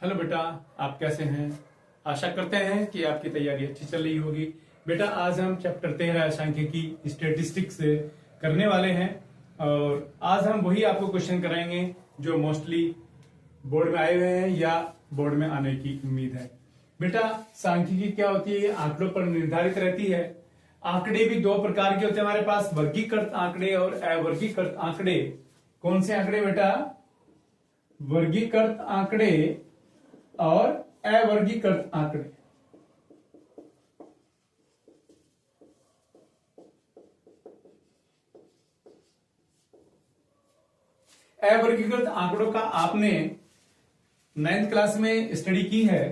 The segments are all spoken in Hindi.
हेलो बेटा, आप कैसे हैं। आशा करते हैं कि आपकी तैयारी अच्छी चल रही होगी। बेटा, आज हम चैप्टर 13 सांख्यिकी स्टैटिस्टिक्स करने वाले हैं और आज हम वही आपको क्वेश्चन कराएंगे जो मोस्टली बोर्ड में आए हुए हैं या बोर्ड में आने की उम्मीद है। बेटा, सांख्यिकी क्या होती है? आंकड़ों पर निर्धारित रहती है। आंकड़े भी दो प्रकार के होते हैं हमारे पास, वर्गीकृत आंकड़े और अवर्गीकृत आंकड़े। कौन से आंकड़े बेटा? वर्गीकृत आंकड़े और अवर्गीकृत आंकड़े। अवर्गीकृत आंकड़ों का आपने 9th क्लास में स्टडी की है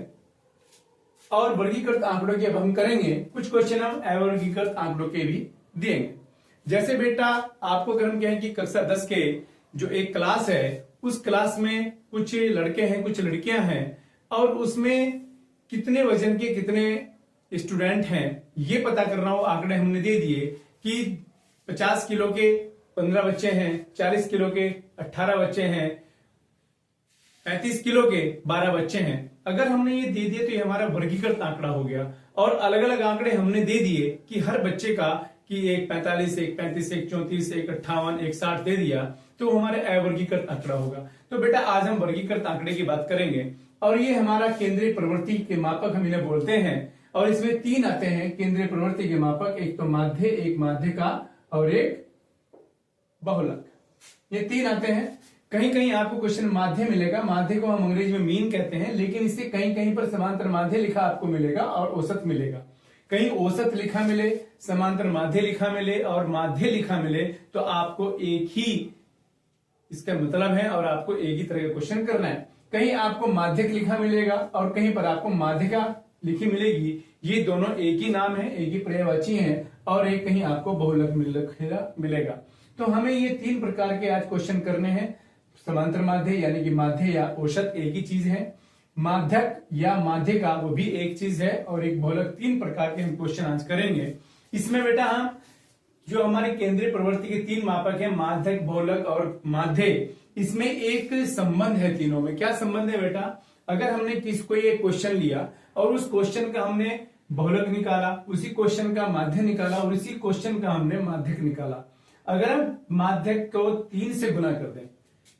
और वर्गीकृत आंकड़ों की अब हम करेंगे। कुछ क्वेश्चन हम अवर्गीकृत आंकड़ों के भी देंगे। जैसे बेटा, आपको अगर हम कहें कि कक्षा 10 के जो एक क्लास है उस क्लास में कुछ लड़के हैं कुछ लड़कियां हैं और उसमें कितने वजन के कितने स्टूडेंट हैं ये पता करना हो। आंकड़े हमने दे दिए कि 50 किलो के 15 बच्चे हैं, 40 किलो के 18 बच्चे हैं, 35 किलो के 12 बच्चे हैं। अगर हमने ये दे दिए तो ये हमारा वर्गीकृत आंकड़ा हो गया। और अलग अलग आंकड़े हमने दे दिए कि हर बच्चे का कि एक 45, एक 35, एक 34, एक 58, एक 60 दे दिया तो हमारे अवर्गीकृत आंकड़ा होगा। तो बेटा, आज हम वर्गीकृत आंकड़े की बात करेंगे और ये हमारा केंद्रीय प्रवृत्ति के मापक हम इन्हें बोलते हैं। और इसमें 3 आते हैं केंद्रीय प्रवृत्ति के मापक, एक तो माध्य, एक माध्यिका और एक बहुलक। ये 3 आते हैं। कहीं कहीं आपको क्वेश्चन माध्य मिलेगा। माध्य को हम अंग्रेजी में मीन कहते हैं, लेकिन इससे कहीं कहीं पर समांतर माध्य लिखा आपको मिलेगा और औसत मिलेगा। कहीं औसत लिखा मिले, समांतर माध्य लिखा मिले और माध्य लिखा मिले तो आपको एक ही इसका मतलब है और आपको एक ही तरह का क्वेश्चन करना है। कहीं आपको माध्यक लिखा मिलेगा और कहीं पर आपको माध्यिका लिखी मिलेगी। ये दोनों एक ही नाम है, एक ही पर्यायवाची हैं और एक कहीं आपको बहुलक मिलेगा। तो हमें ये 3 प्रकार के आज क्वेश्चन करने हैं। समांतर माध्य यानी कि माध्य या औसत एक ही चीज है, माध्यक या माध्यिका वो भी एक चीज है और एक बहुलक। 3 प्रकार के हम क्वेश्चन आज करेंगे। इसमें बेटा हम जो हमारे केंद्रीय प्रवृत्ति के 3 मापक है, माध्यक, बहुलक और माध्य, इसमें एक संबंध है तीनों में। क्या संबंध है बेटा? अगर हमने कोई एक क्वेश्चन लिया और उस क्वेश्चन का हमने बहुलक निकाला, उसी क्वेश्चन का माध्य निकाला और उसी क्वेश्चन का हमने माध्यक निकाला। अगर हम माध्यक को 3 से गुना कर दें,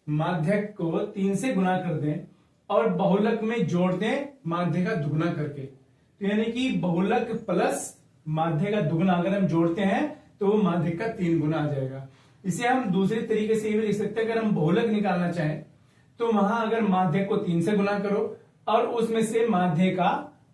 माध्यक को 3 से गुना कर दें और बहुलक में जोड़ दें माध्य का दुगुना करके, तो यानी कि बहुलक प्लस माध्य का दुगुना अगर हम जोड़ते हैं तो वो माध्यक का 3 गुना आ जाएगा। इसे हम दूसरे तरीके से ये भी लिख सकते हैं। अगर हम बहुलक निकालना चाहें तो वहां अगर माध्यक को 3 से गुना करो और उसमें से माध्य का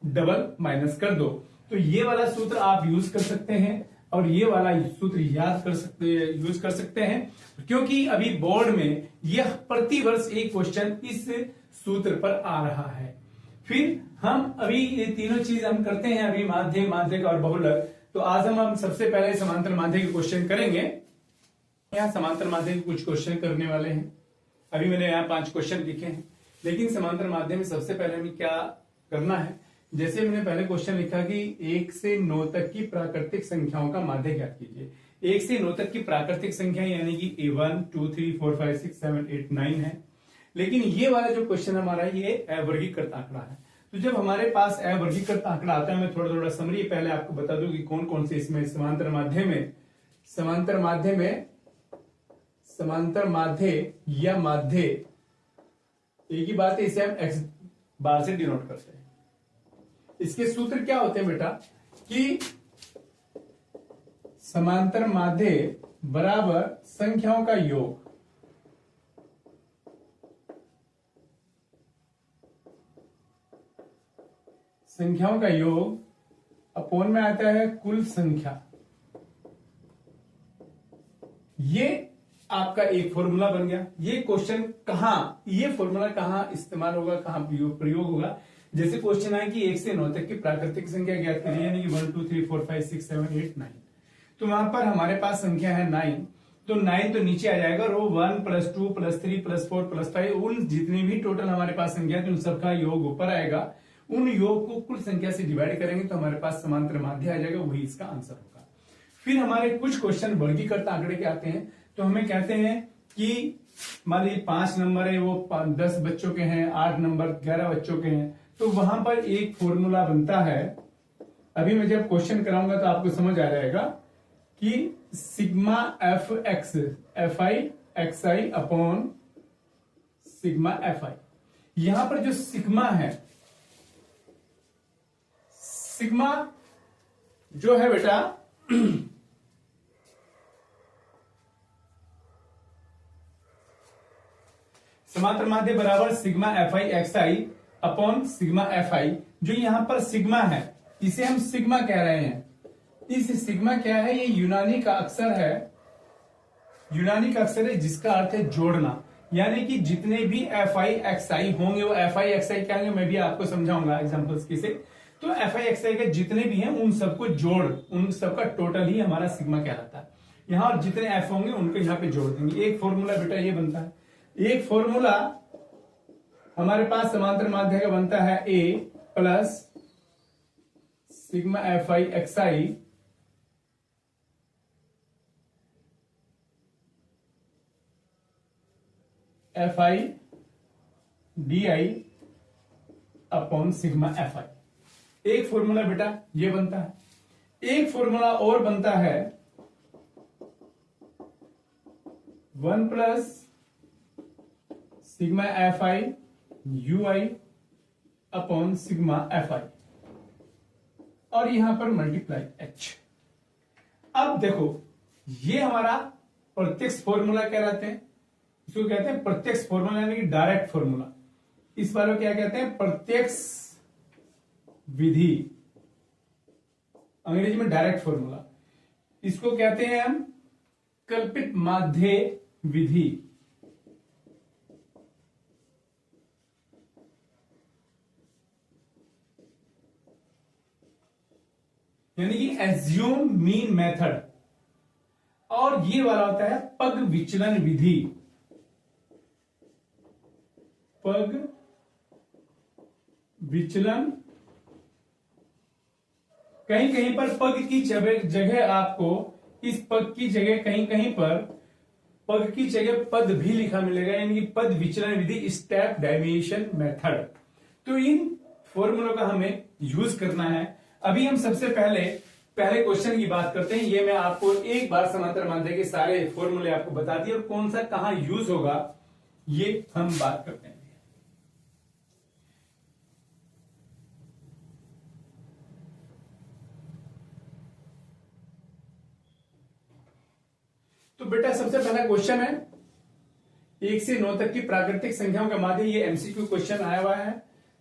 डबल माइनस कर दो, तो ये वाला सूत्र आप यूज कर सकते हैं और ये वाला सूत्र यूज कर सकते हैं, क्योंकि अभी बोर्ड में यह प्रतिवर्ष एक क्वेश्चन इस सूत्र पर आ रहा है। फिर हम अभी ये तीनों चीज हम करते हैं, अभी माध्य, माध्यक और बहुलक। तो आज हम सबसे पहले समांतर माध्य के क्वेश्चन करेंगे। यहाँ समांतर माध्य के कुछ क्वेश्चन करने वाले हैं। अभी मैंने यहाँ 5 क्वेश्चन लिखे हैं, लेकिन समांतर माध्य में सबसे पहले हमें क्या करना है। जैसे मैंने पहले क्वेश्चन लिखा कि 1 से 9 तक की प्राकृतिक संख्याओं का माध्य ज्ञात कीजिए। 1 से 9 तक की प्राकृतिक संख्या यानी कि 1 2 3 4 5 6 7 8 9 है। लेकिन ये वाला जो क्वेश्चन हमारा ये अवर्गीकृत आंकड़ा है। तो जब हमारे पास अवर्गीकृत आंकड़ा आता है, मैं थोड़ा थोड़ा समरी पहले आपको बता दूं कि कौन कौन से इसमें समांतर माध्य या माध्य एक ही बात है। इसे हम x बार से डिनोट करते हैं। इसके सूत्र क्या होते हैं बेटा कि समांतर माध्य बराबर संख्याओं का योग, संख्याओं का योग अपोन में आता है कुल संख्या। ये आपका एक फॉर्मूला बन गया। ये क्वेश्चन ये फॉर्मूला कहां इस्तेमाल होगा, कहां प्रयोग होगा? जैसे क्वेश्चन है कि 1 से 9 तक की प्राकृतिक संख्या ज्ञात करिए, यानी कि 1 2 3 4 5 6 7 8 9। तो वहां पर हमारे पास संख्या है 9, तो 9 तो नीचे आ जाएगा और वो 1 + 2 + 3 + 4 + 5 उन जितनी भी टोटल हमारे पास संख्या थी उन सबका योग ऊपर आएगा। उन योग को कुल संख्या से डिवाइड करेंगे तो हमारे पास समांतर माध्य आ जाएगा, वही इसका आंसर होगा। फिर हमारे कुछ क्वेश्चन वर्गीकृत आंकड़े के आते हैं। तो हमें कहते हैं कि मान लीजिए 5 नंबर है, वो 10 बच्चों के हैं, 8 नंबर 11 बच्चों के हैं, तो वहां पर एक फॉर्मूला बनता है। अभी मैं जब क्वेश्चन कराऊंगा तो आपको समझ आ जाएगा कि sigma F x F I X I upon sigma F आई। यहां पर जो सिग्मा है, सिग्मा जो है बेटा समांतर माध्य बराबर sigma F I X I upon sigma F आई। जो यहां पर सिग्मा है इसे हम सिग्मा कह रहे हैं। इस सिग्मा क्या है, ये यूनानी का अक्षर है, यूनानी का अक्षर है जिसका अर्थ है जोड़ना। यानी कि जितने भी एफ आई एक्स आई होंगे वो एफ आई एक्स आई क्या होंगे, मैं भी आपको समझाऊंगा एग्जांपल्स के से। तो एफ आई एक्स आई के जितने भी हैं उन सबको जोड़, उन सबका टोटल ही हमारा सिग्मा कहलाता है। यहां और जितने एफ होंगे उनको यहां पे जोड़ देंगे। एक फॉर्मूला बेटा ये बनता है। एक फॉर्मूला हमारे पास समांतर माध्य का बनता है A plus sigma F I X I F I D I upon sigma F I. एक फॉर्मूला बेटा ये बनता है। एक फॉर्मूला और बनता है 1 plus sigma F I you I upon sigma F आई और यहां पर मल्टीप्लाई एच। अब देखो ये हमारा प्रत्यक्ष फॉर्मूला कहलाते हैं, इसको कहते हैं प्रत्यक्ष फॉर्मूला यानी कि डायरेक्ट फॉर्मूला। इस वाले को क्या कहते हैं, प्रत्यक्ष विधि, अंग्रेजी में डायरेक्ट फॉर्मूला। इसको कहते हैं हम कल्पित माध्य विधि। यानी कि एज्यूम मीन मेथड। और ये वाला होता है पग विचलन विधि। पग विचलन, कहीं कहीं पर पग की जगह आपको इस पग की जगह कहीं कहीं पर पग की जगह पद भी लिखा मिलेगा, यानी कि पद विचलन विधि, स्टेप डेविएशन मेथड। तो इन फॉर्मूलों का हमें यूज करना है। अभी हम सबसे पहले क्वेश्चन की बात करते हैं। ये मैं आपको एक बार समांतर माध्य के सारे फॉर्मूले आपको बता दिए और कौन सा कहां यूज होगा ये हम बात करते हैं। तो बेटा सबसे पहला क्वेश्चन है 1 से 9 तक की प्राकृतिक संख्याओं का माध्य। ये एमसीक्यू क्वेश्चन आया हुआ है।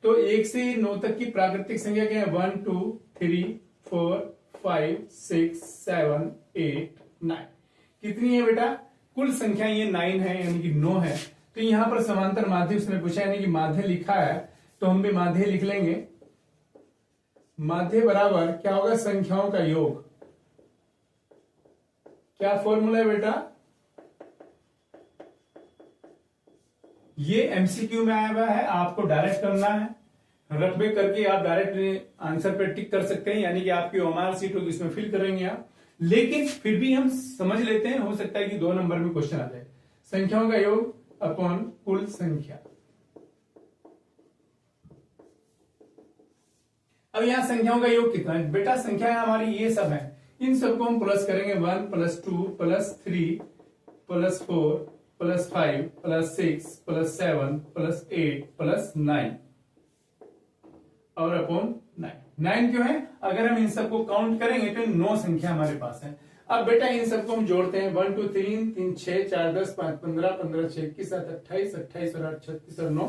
तो 1 से 9 तक की प्राकृतिक संख्या क्या है, 1 2 3 4 5 6 7 8 9। कितनी है बेटा, कुल संख्या ये 9 है, यानी कि 9 है। तो यहां पर समांतर माध्य उसने पूछा, यानी कि माध्य लिखा है तो हम भी माध्य लिख लेंगे। माध्य बराबर क्या होगा, संख्याओं का योग। क्या फॉर्मूला है बेटा, ये एमसीक्यू में आया हुआ है, आपको डायरेक्ट करना है। रकबे करके आप डायरेक्ट आंसर पे टिक कर सकते हैं, यानी कि आपकी ओमार सीट होगी इसमें फिल करेंगे आप। लेकिन फिर भी हम समझ लेते हैं, हो सकता है कि 2 नंबर में क्वेश्चन आ जाए। संख्याओं का योग अपॉन कुल संख्या। अब यहां संख्याओं का योग कितना है बेटा, संख्या हमारी ये सब है, इन सबको हम प्लस करेंगे। 1 + 2 + 3 + 4 + 5 + 6 + 7 + 8 + 9 और अपॉन 9। 9 क्यों है, अगर हम इन सबको काउंट करेंगे तो 9 संख्या हमारे पास है। अब बेटा इन सबको हम जोड़ते हैं। 1 2 3 3 6 4 10 5 15 15 6 21 7 28 28 और 8 36 और 9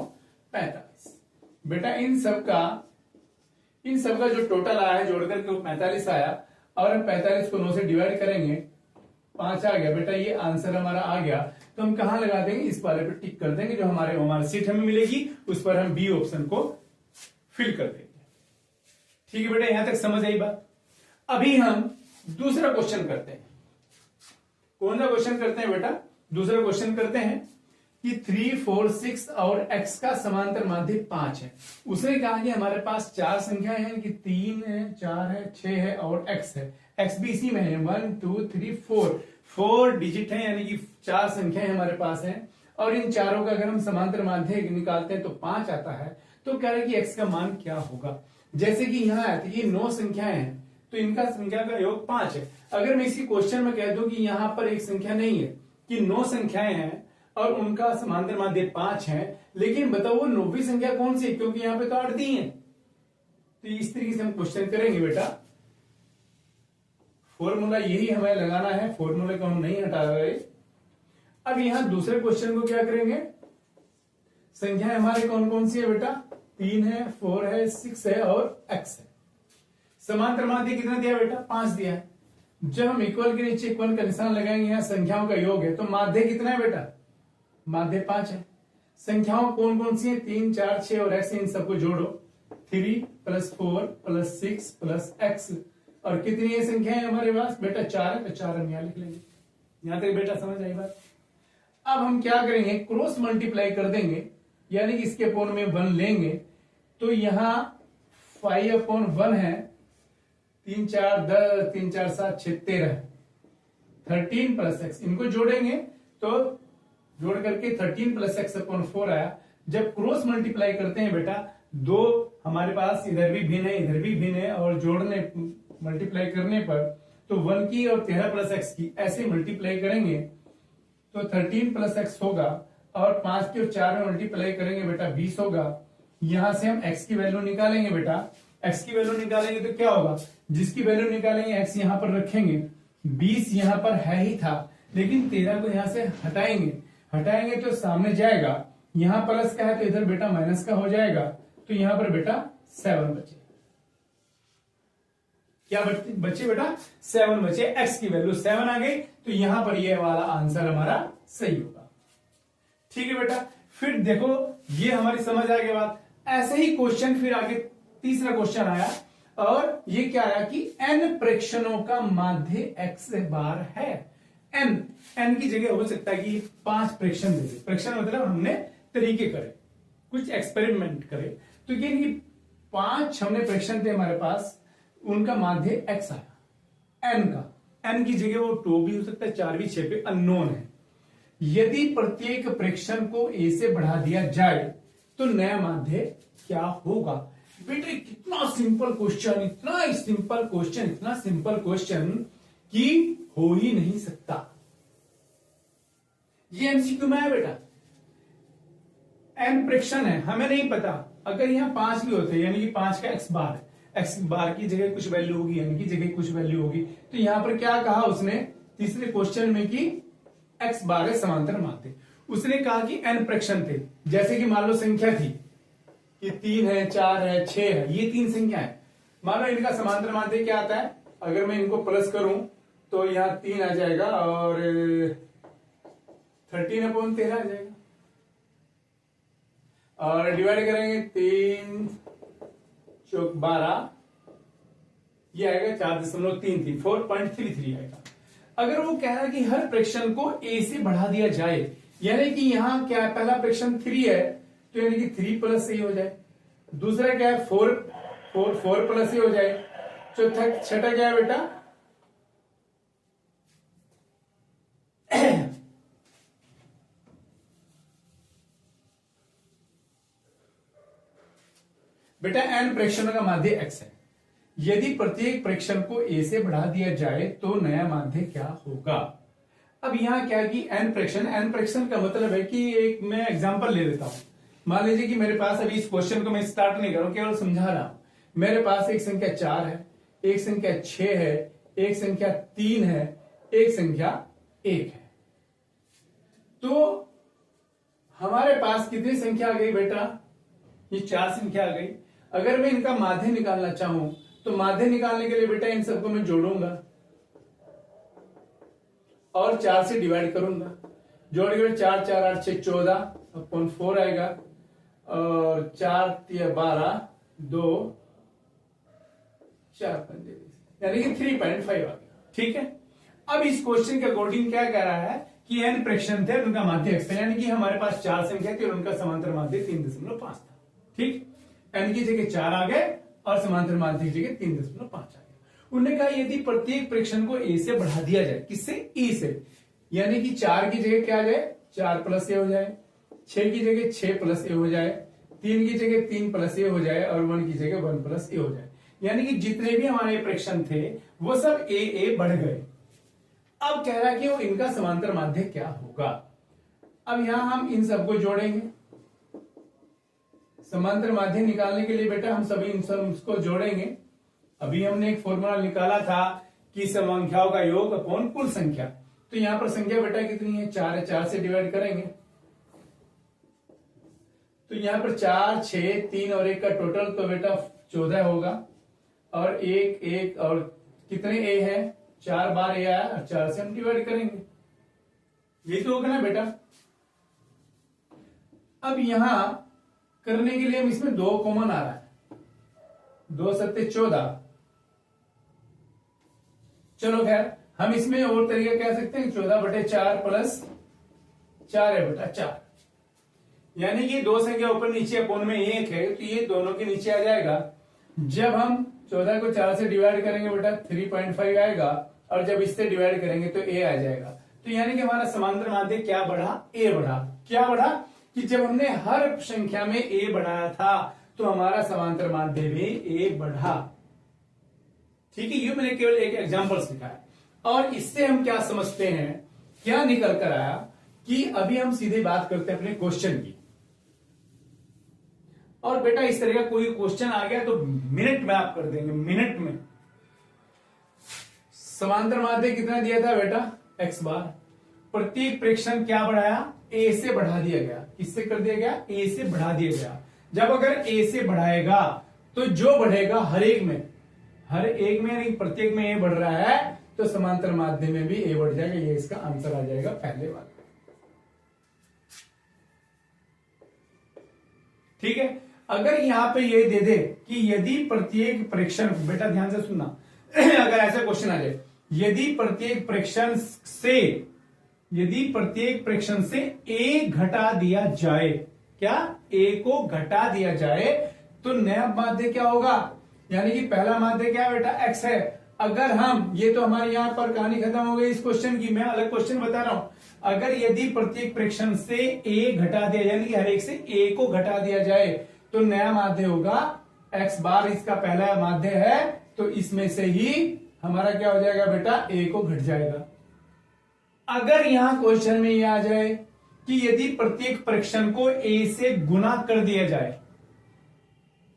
45। बेटा इन सबका जो टोटल आया है जोड़कर के 45 आया, और हम 45 को 9 से डिवाइड करेंगे, 5 आ गया। बेटा ये आंसर हमारा आ गया। तो हम कहां लगा देंगे, इस वाले पे टिक कर देंगे, जो हमारे सीट हमें मिलेगी उस पर हम बी ऑप्शन को फिल कर देंगे। ठीक है बेटा, यहां तक समझ आई बात। अभी हम दूसरा क्वेश्चन करते हैं। कौन सा क्वेश्चन करते हैं बेटा, दूसरा क्वेश्चन करते हैं कि 3 4 6 और x का समांतर माध्य 5 है। उसने कहा कि हमारे पास 4 संख्याएं हैं कि 3 है 4 है 6 है और x है। x भी इसी में है, 1 2 3 4 डिजिट है, यानी कि 4 संख्याएं हमारे पास हैं। और इन चारों का अगर हम समांतर माध्य निकालते हैं तो 5 आता है। तो कह रहे हैं कि x का मान क्या होगा। जैसे कि यहाँ है तो ये 9 संख्याएं हैं तो इनका संख्या का योग 5 है। अगर मैं इसी क्वेश्चन में कह दूं कि यहाँ पर एक संख्या नहीं है कि 9 संख्याएं हैं और उनका समांतर माध्य 5 है, लेकिन बताओ वो 9वीं संख्या कौन सी है, क्योंकि यहाँ पे तो 8 दी है। तो इस तरीके से हम क्वेश्चन करेंगे बेटा। फॉर्मूला यही हमें लगाना है, फॉर्मूले को हम नहीं हटा रहे। अब यहां दूसरे क्वेश्चन को क्या करेंगे, संख्याएं हमारे कौन कौन सी है बेटा, 3 है, 4 है, 6 है और x है। समांतर माध्य कितना दिया बेटा, 5 दिया है। जब हम इक्वल के नीचे इक्वल का निशान लगाएंगे, यहाँ संख्याओं का योग है तो माध्य कितना है बेटा, माध्य 5 है। संख्याओं कौन कौन सी है, 3, 4, 6 और x, इन सबको जोड़ो, 3 + 4 + 6 + x। और कितनी ये संख्याएं हमारे पास बेटा, 4 है, तो 4 हम यहां लिख लेंगे। यहां तक बेटा समझ आई बात। अब हम क्या करेंगे, क्रॉस मल्टीप्लाई कर देंगे, यानी कि इसके अपॉन में 1 लेंगे। तो यहां 5/1 है, 3 4 10, 3 4 7 6 13, 13 + x, इनको जोड़ेंगे तो जोड़ करके 13 + x/4 आया। जब क्रॉस मल्टीप्लाई करते हैं बेटा, दो हमारे पास इधर भी भिन्न है, इधर भी भिन्न है, और जोड़ने मल्टीप्लाई करने पर तो 1 की और 13 + x की ऐसे मल्टीप्लाई करेंगे तो 13 + x होगा, और 5 की और 4 में मल्टीप्लाई करेंगे बेटा 20 होगा। यहां से हम x की वैल्यू निकालेंगे बेटा, x की वैल्यू निकालेंगे तो क्या होगा, जिसकी वैल्यू निकालेंगे x यहां पर रखेंगे, 20 यहां पर है ही था, लेकिन 13 को यहां से हटाएंगे तो सामने जाएगा, यहां प्लस का है तो इधर बेटा माइनस का हो जाएगा, तो यहां पर बेटा 7 बचे। क्या बचे बेटा, 7 बचे। x की वैल्यू 7 आ गई, तो यहां पर ये वाला आंसर हमारा सही होगा। ठीक है बेटा, फिर देखो ये हमारी समझ आ गई बात। ऐसे ही क्वेश्चन फिर आगे तीसरा क्वेश्चन आया, और ये क्या आया कि n प्रेक्षणों का माध्य x बार है। n की जगह हो सकता है कि 5 प्रेक्षण दे दे। प्रेक्षण मतलब हमने तरीके करे, कुछ एक्सपेरिमेंट करे, तो ये 5 हमने प्रेक्षण थे हमारे पास, उनका माध्य x आया। n की जगह वो 2 भी हो सकता है, 4 भी, 6 भी, अननोन है। यदि प्रत्येक प्रेक्षण को a से बढ़ा दिया जाए तो नया माध्य क्या होगा। बेटे कितना सिंपल क्वेश्चन, इतना सिंपल क्वेश्चन कि हो ही नहीं सकता। ये एमसीक्यू में है बेटा। n प्रेक्षण है, हमें नहीं पता, अगर यहां 5 भी होते यानी कि 5 का x बार है, x बार की जगह कुछ वैल्यू होगी, n की जगह कुछ वैल्यू होगी, तो यहां पर क्या कहा उसने तीसरे क्वेश्चन में कि x बार है समांतर माध्य। उसने कहा कि n प्रेक्षण थे, जैसे कि मान लो संख्या थी कि 3 है, 4 है, 6 है, ये 3 संख्या है। मान लो इनका समांतर माध्य क्या आता है, अगर मैं इनको प्लस करूं तो यहां 3 आ जाएगा और 13/13 आ जाएगा, और डिवाइड करेंगे 3 चौक 12, ये आएगा 4.33, 4.33 आएगा। अगर वो कह रहा है कि हर प्रेक्षण को a से बढ़ा दिया जाए, यानी कि यहां क्या है, पहला प्रेक्षण 3 है तो यानी कि 3 प्लस a हो जाए, दूसरा क्या है 4 प्लस a हो जाए, छठा क्या है बेटा बेटा n प्रेक्षणों का माध्य x है। यदि प्रत्येक प्रेक्षण को a से बढ़ा दिया जाए तो नया माध्य क्या होगा। अब यहां क्या है कि n प्रेक्षण का मतलब है कि एक मैं एग्जांपल ले लेता हूं। मान लीजिए कि मेरे पास अभी इस क्वेश्चन को मैं स्टार्ट नहीं करूं, केवल समझा रहा हूं। मेरे पास एक संख्या 4 है, एक संख्या 6 है, एक संख्या 3 है, एक संख्या 1 है। तो हमारे पास कितनी संख्या आ गई बेटा, ये 4 संख्या आ गई। अगर मैं इनका माध्य निकालना चाहूं तो माध्य निकालने के लिए बेटा इन सबको मैं जोड़ूंगा और 4 से डिवाइड करूंगा। जोड़ के 4 4 8 6 14/4 आएगा, और 4 3 12 2 4 5 यानी कि 3.5 आ गया। ठीक है, अब इस क्वेश्चन के अकॉर्डिंग क्या कह रहा है कि n प्रेक्षण थे, उनका माध्य x था, यानी कि हमारे पास 4 संख्या थी और उनका समांतर माध्य 3.5 था। ठीक, n की जगह 4 आ गए और समांतर माध्य की जगह 3.5 आ गया। उन्होंने कहा यदि प्रत्येक प्रेक्षण को a से बढ़ा दिया जाए, किससे, e से, यानी कि 4 की जगह क्या आ जाए 4 प्लस ए हो जाए, 6 की जगह 6 प्लस ए हो जाए, 3 की जगह 3 प्लस ए हो जाए और 1 की जगह 1 प्लस ए हो जाए। यानी कि जितने भी हमारे फ्रैक्शन थे वो सब ए बढ़ गए। अब कह रहा है कि वो इनका समांतर माध्य क्या होगा। अब यहां हम इन सबको जोड़ेंगे। समांतर माध्य निकालने के लिए बेटा हम सभी इन सबको जोड़ेंगे। अभी हमने एक फॉर्मूला निकाला था कि संख्याओं का योग अपॉन कुल संख्या। तो यहां पर संख्या बेटा कितनी है, 4 है, 4 से डिवाइड करेंगे तो यहां पर 4, 6, 3 और 1 का टोटल तो बेटा 14 होगा। और 1 और कितने ए है, 4 बार ए आया और 4 से हम डिवाइड करेंगे, ये तो होगा ना बेटा। अब यहां करने के लिए हम इसमें 2 कॉमन आ रहा है, 2 सत्ते 14। चलो खैर हम इसमें और तरीका कह सकते हैं, 14/4 प्लस 4 है बेटा 4। यानी कि 2 संख्या ऊपर नीचे अपॉन में 1 है तो ये दोनों के नीचे आ जाएगा। जब हम 14 को 4 से डिवाइड करेंगे बेटा 3.5 आएगा और जब इससे डिवाइड करेंगे तो a आ जाएगा। तो यानी कि हमारा समांतर माध्य क्या बढ़ा, a बढ़ा। क्या बढ़ा कि जब हमने हर संख्या में a बढ़ाया था तो हमारा समांतर माध्य भी a बढ़ा। ठीक है, ये मैंने केवल एक एग्जांपल सिखाया। और इससे हम क्या समझते हैं, क्या निकल कर आया कि अभी हम सीधे बात करते हैं अपने क्वेश्चन की। और बेटा इस तरह का कोई क्वेश्चन आ गया तो मिनट में आप कर देंगे, मिनट में। समांतर माध्य कितना दिया था बेटा, x बार। प्रत्येक प्रेक्षण क्या बढ़ाया, a से बढ़ा दिया गया। किससे कर दिया गया, a से बढ़ा दिया गया। जब अगर a से बढ़ाएगा तो जो बढ़ेगा हर एक में नहीं प्रत्येक में a बढ़ रहा है तो समांतर माध्य में भी a बढ़ जाएगा। ये इसका आंसर आ जाएगा पहले वाला। ठीक है, अगर यहां पे ये दे दे कि यदि प्रत्येक प्रेक्षण, बेटा ध्यान से सुनना अगर ऐसा क्वेश्चन आ जाए, यदि प्रत्येक प्रेक्षण से a घटा दिया जाए, क्या a को घटा दिया जाए तो नया माध्य क्या होगा। यानी कि पहला माध्य क्या है बेटा, x है। अगर हम, ये तो हमारे यहां पर कहानी खत्म हो गई इस क्वेश्चन की, मैं अलग क्वेश्चन बता रहा हूं। अगर यदि प्रत्येक प्रेक्षण से a घटा दिया, यानी कि हर एक से a को घटा दिया जाए तो नया माध्य होगा x बार। इसका पहला माध्य है तो इसमें से ही हमारा क्या हो जाएगा बेटा, a को घट जाएगा। अगर यहां क्वेश्चन में यह आ जाए कि यदि प्रत्येक प्रेक्षण को a से गुना कर दिया जाए,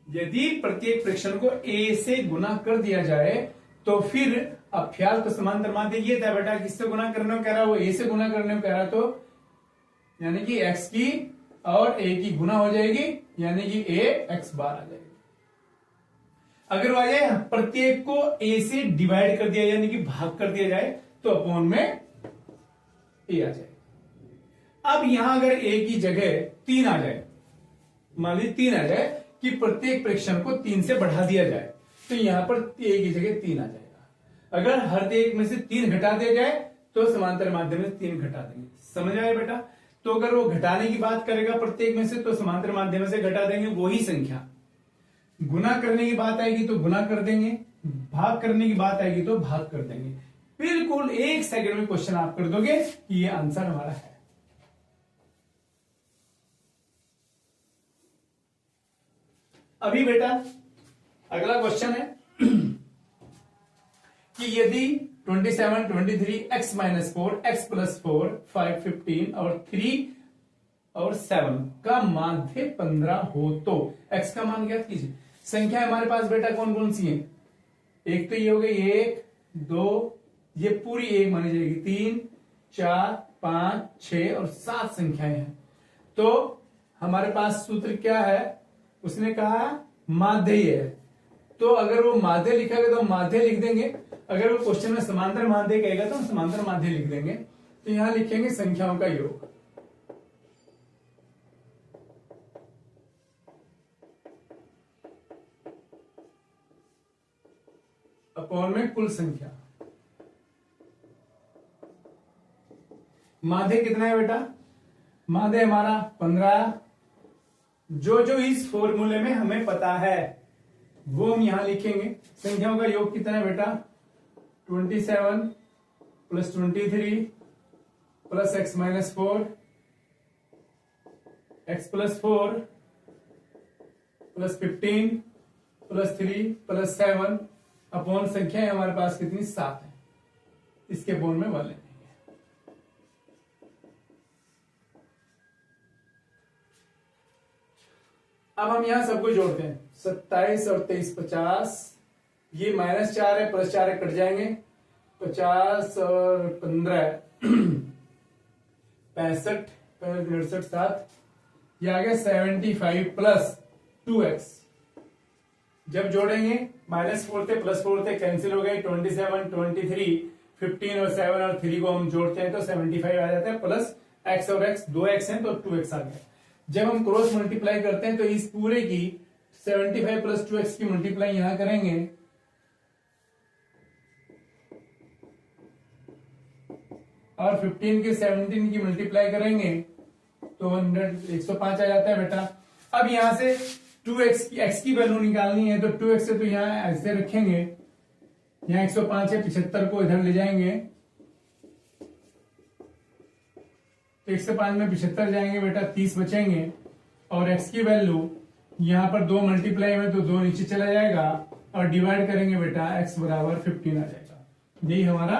यदि प्रत्येक प्रेक्षण को a से गुना कर दिया जाए तो फिर अब ख्याल तो समांतर माध्य ये था बेटा, किससे गुना करने को कह रहा है, वो a से गुना करने को कह रहा, तो यानी कि x की और a की गुना हो जाएगी, यानी कि a x बार आ जाएगी। अगर वो आ जाए प्रत्येक को a से डिवाइड कर दिया यानी कि भाग कर दिया जाए तो अपॉन में a आ जाए। अब यहां अगर a की जगह 3 आ जाए, मान लीजिए 3 आ जाए कि प्रत्येक प्रेक्षण को 3 से बढ़ा दिया जाए तो यहां पर a की जगह 3 आ जाएगा। अगर हर एक में से 3 घटा दिया जाए तो समांतर माध्य में 3 घटा देंगे। समझ आया बेटा। तो अगर वो घटाने की बात करेगा प्रत्येक में से तो समांतर माध्य में से घटा देंगे वही संख्या। गुना करने की बात आएगी तो गुना कर देंगे, भाग करने की बात आएगी तो भाग कर देंगे। बिल्कुल 1 सेकंड में क्वेश्चन आप कर दोगे कि ये आंसर हमारा है। अभी बेटा अगला क्वेश्चन है कि यदि 27, 23, x माइनस 4, x प्लस 4, 5, 15 और 3 और 7 का माध्य 15 हो तो x का मान ज्ञात कीजिए। संख्या हमारे पास बेटा कौन कौन सी है, एक तो ये हो गई 1, 2, ये पूरी 1 मानी जाएगी, 3, 4, 5, 6 और 7 संख्याएं हैं। तो हमारे पास सूत्र क्या है, उसने कहा माध्य ही है। तो अगर वो माध्य लिखेगा तो हम माध्य लिख देंगे, अगर वो क्वेश्चन में समांतर माध्य कहेगा तो हम समांतर माध्य लिख देंगे। तो यहां लिखेंगे संख्याओं का योग अपॉन में कुल संख्या। माध्य कितना है बेटा, माध्य हमारा 15। जो जो इस फॉर्मूले में हमें पता है वो हम यहां लिखेंगे। संख्याओं का योग कितना है बेटा, 27 plus 23 plus x minus 4 x plus 4 plus 15 plus 3 plus 7 upon संख्या है हमारे पास कितनी 7 है, इसके बोन में 1 लेंगे। अब हम यहां सबको जोड़ते हैं, 27 और 23 50, ये -4 है +4 है, कट जाएंगे, 50 और 15 65 67 7, ये आ गया 75 प्लस 2x। जब जोड़ेंगे -4 थे +4 थे कैंसिल हो गए, 27 23 15 और 7 और 3 को हम जोड़ते हैं तो 75 आ जाता है, प्लस x और x 2x है तो 2x आ गया। जब हम क्रॉस मल्टीप्लाई करते हैं तो इस पूरे की 75 प्लस 2x की मल्टीप्लाई यहां करेंगे, और 15 के 17 की मल्टीप्लाई करेंगे तो 105 आ जाता है बेटा। अब यहां से 2x की x की वैल्यू निकालनी है तो 2x से तो यहां ऐसे रखेंगे, यहां 105 है, 75 को इधर ले जाएंगे तो 105 में 75 जाएंगे बेटा, 30 बचेंगे, और x की वैल्यू यहां पर 2 मल्टीप्लाई में तो 2 नीचे चला जाएगा, और डिवाइड करेंगे बेटा x बराबर 15 आ जाएगा। यही हमारा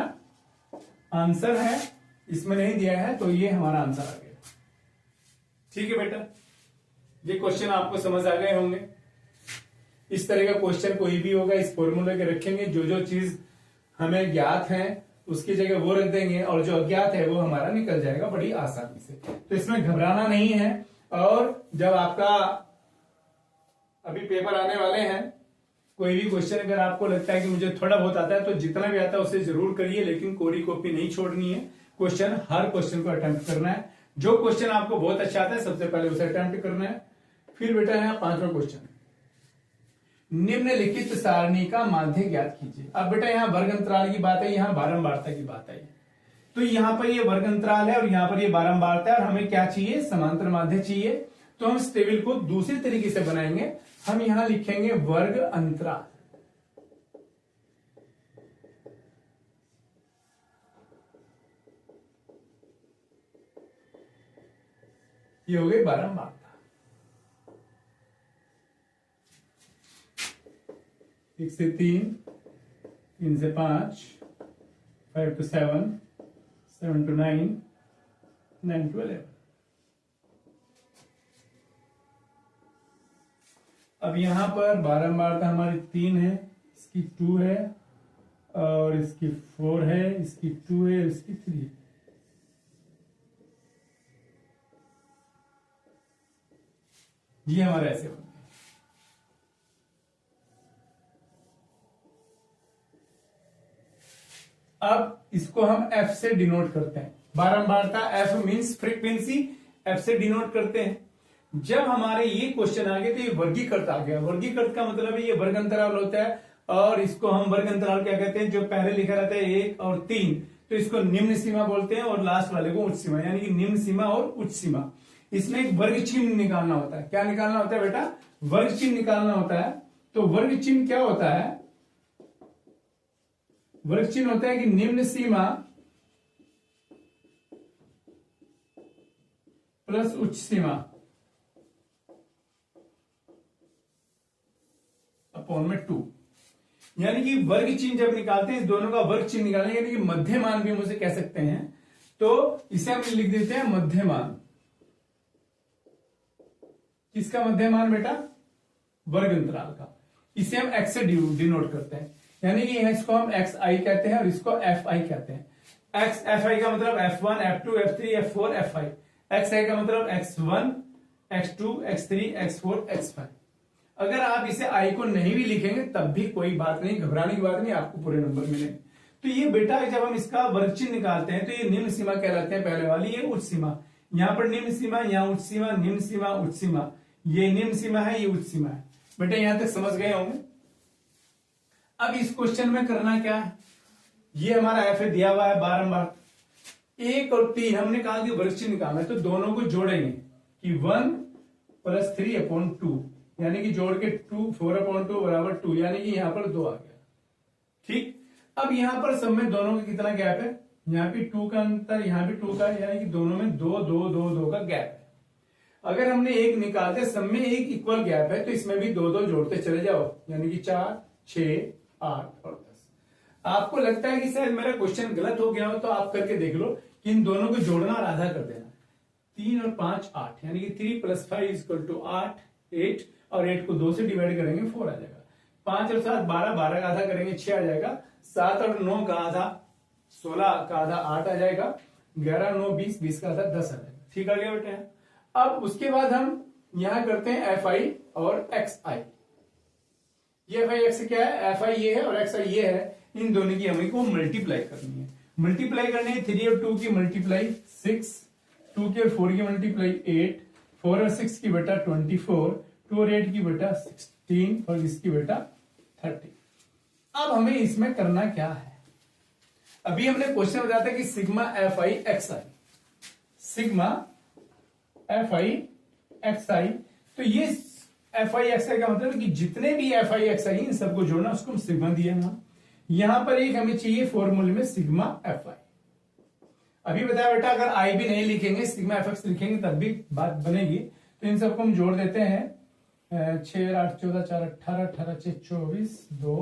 आंसर है, इसमें नहीं दिया है तो ये हमारा आंसर आ गया। ठीक है बेटा, ये क्वेश्चन आपको समझ आ गए होंगे। इस तरह का क्वेश्चन कोई भी होगा इस फॉर्मूले के रखेंगे, जो जो चीज हमें ज्ञात है उसकी जगह वो रख देंगे, और जो अज्ञात है वो हमारा निकल जाएगा बड़ी आसानी से। तो इसमें घबराना नहीं है, और जब आपका अभी पेपर आने वाले हैं, कोई भी क्वेश्चन अगर आपको लगता है कि मुझे थोड़ा बहुत आता है तो जितना भी आता है उसे जरूर करिए, लेकिन कोरी कॉपी नहीं छोड़नी है, क्वेश्चन हर क्वेश्चन को अटेम्प्ट करना है। जो क्वेश्चन आपको बहुत अच्छा आता है सबसे पहले उसे अटेम्प्ट करना है। फिर बेटा है 5वां क्वेश्चन, निम्नलिखित सारणी का माध्य ज्ञात कीजिए। अब बेटा यहाँ वर्ग अंतराल की बात है, यहाँ बारंबारता की बात है, तो यहाँ पर ये वर्ग अंतराल है और यहाँ पर ये बारंबारता है, और हमें क्या चाहिए, समांतर माध्य चाहिए। तो हम इस टेबल को दूसरी तरीके से बनाएंगे, हम यहां लिखेंगे वर्ग अंतराल, ये हो गई बारंबारता। 1 से 3, 3 से 5, 5 to 7, 7 to 9, 9 to 11। अब यहां पर बारंबारता हमारी 3 है, इसकी 2 है, और इसकी 4 है, इसकी 2 है, इसकी 3 है। ये हमारा ऐसे बन गया। अब इसको हम F से डिनोट करते हैं, बारंबारता F मींस फ्रीक्वेंसी, F से डिनोट करते हैं। जब हमारे ये क्वेश्चन आ गए तो ये वर्गीकृत आ गया। वर्गीकृत का मतलब है ये वर्ग अंतराल होता है, और इसको हम वर्ग अंतराल क्या कहते हैं, जो पहले लिखा रहता है 1 और 3, तो इसको निम्न सीमा बोलते हैं, और लास्ट वाले को उच्च सीमा, यानी कि निम्न सीमा और उच्च सीमा। इसमें एक वर्ग चिन्ह निकालना होता है। क्या निकालना होता है बेटा, वर्ग चिन्ह निकालना होता है। तो वर्ग चिन्ह क्या होता है, वर्ग चिन्ह होता है कि निम्न सीमा प्लस उच्च सीमा अपॉन में 2, यानी कि वर्ग चिन्ह जब निकालते हैं, इस दोनों का वर्ग चिन्ह निकालेंगे, यानी कि मध्यमान भी हम उसे कह सकते हैं। तो इसे हम लिख देते हैं मध्यमान। किसका मध्यमान बेटा, वर्ग अंतराल का। इसे हम x से डिनोट करते हैं, यानी कि इसको हम xi कहते हैं और इसको fi कहते हैं। fi का मतलब f1 f2 f3 f4 fi, xi का मतलब x1 x2 x3 x4 x5। अगर आप इसे i को नहीं भी लिखेंगे तब भी कोई बात नहीं, घबराने की बात नहीं, आपको पूरे नंबर मिलेंगे। तो ये बेटा जब हम इसका वर्ग चिन्ह निकालते हैं तो ये निम्न सीमा कहलाते हैं, पहले वाली ये उच्च सीमा। यहां पर निम्न सीमा, यहाँ उच्च सीमा, निम्न सीमा उच्च सीमा, ये निम्न सीमा है, ये उच्च सीमा है। बेटा यहां तक समझ गए होंगे। अब इस क्वेश्चन में करना क्या है, ये हमारा एफ दिया हुआ है बारंबार, 1 और 3 हमने कहा कि वर्ग चिन्ह निकालना है, तो दोनों को जोड़ेंगे कि 1 + 3/2, यानी कि जोड़ के 4/2 बराबर 2, यानी कि यहां पर 2 आ गया। ठीक, अब यहां पर सब में दोनों का कितना गैप है, यहाँ पे 2 का अंतर, यहाँ पे 2 का, यानी कि दोनों में 2 2 2 2 का गैप है। अगर हमने एक निकालते सब में एक इक्वल गैप है तो इसमें भी दो दो जोड़ते चले जाओ, यानी कि 4, 6, 8 और 10। आपको लगता है कि शायद मेरा क्वेश्चन गलत हो गया हो तो आप करके देख लो कि इन दोनों को जोड़ना और आधा कर देना। 3 और 5 8, यानी कि 3 + 5 = 8, 8 और 8 को 2 से डिवाइड करेंगे 4 आ जाएगा। 5 और 7 12, 12 का आधा करेंगे 6 आ जाएगा। 7 और 9 का आधा 16 का आधा 8 आ जाएगा। 11 9 20, 20 का आधा 10 आ जाएगा। ठीक आ गया बेटे। अब उसके बाद हम यहां करते हैं FI और XI। ये FI X क्या है, FI ये है और XI ये है। इन दोनों की हमें को मल्टीप्लाई करनी है। मल्टीप्लाई करनी है 3 और 2 की मल्टीप्लाई 6, 2 की और 4 की मल्टीप्लाई 8, 4 और 6 की बेटा 24, 2 और 8 की बेटा 16 और इसकी बेटा 30। अब हमें इसमें करना क्या है, अभी हमने क्वेश्चन बताया था कि sigma FI XI, sigma FI XI, तो ये FI XI का मतलब कि जितने भी FI XI इन सबको जोड़ना, उसको हम सिग्मा दिया ना। यहां पर एक हमें चाहिए फॉर्मूले में सिग्मा FI। अभी बताया बेटा अगर I भी नहीं लिखेंगे, सिग्मा FX लिखेंगे तब भी बात बनेगी। तो इन सबको हम जोड़ देते हैं। 6 8 14 4 18, 18 6 24, 2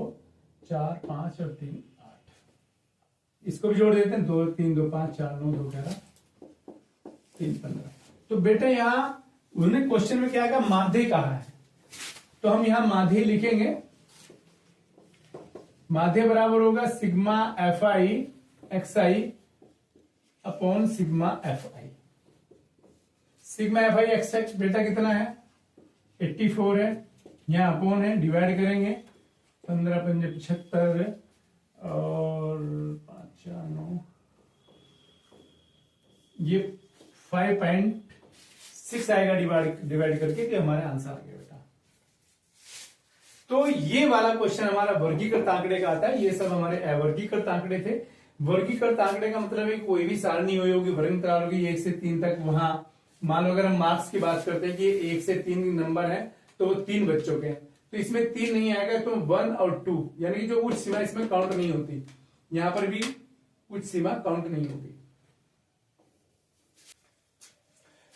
4 5 और 3 8। इसको भी जोड़ देते हैं। 2 3 2 5 4 9 2 11 3 15। तो बेटे यहां उन्होंने क्वेश्चन में क्या कहा, माध्य कहा है, तो हम यहां माध्य लिखेंगे। माध्य बराबर होगा sigma FI XI upon sigma FI। Sigma FI XI बेटा कितना है, 84 है। यहां अपॉन है, डिवाइड करेंगे 15 पंजे 75 और 5 4 9, ये 5.6 आएगा डिवाइड करके, कि हमारे आंसर आ गया बेटा। तो ये वाला क्वेश्चन हमारा वर्गीकृत आंकड़े का आता है। ये सब हमारे अवर्गीकृत आंकड़े थे। वर्गीकृत आंकड़े का मतलब है कि कोई भी सारणी हुई होगी, वर्गीकृत होगी 1 से 3 तक। वहां मान लो अगर हम मार्क्स की बात करते हैं कि 1 से 3 नंबर है तो वो 3 बच्चों के हैं, तो इसमें 3 नहीं आएगा तो 1 और 2, यानी कि जो उच्च सीमा इसमें काउंट नहीं होती। यहां पर भी उच्च सीमा काउंट नहीं होगी।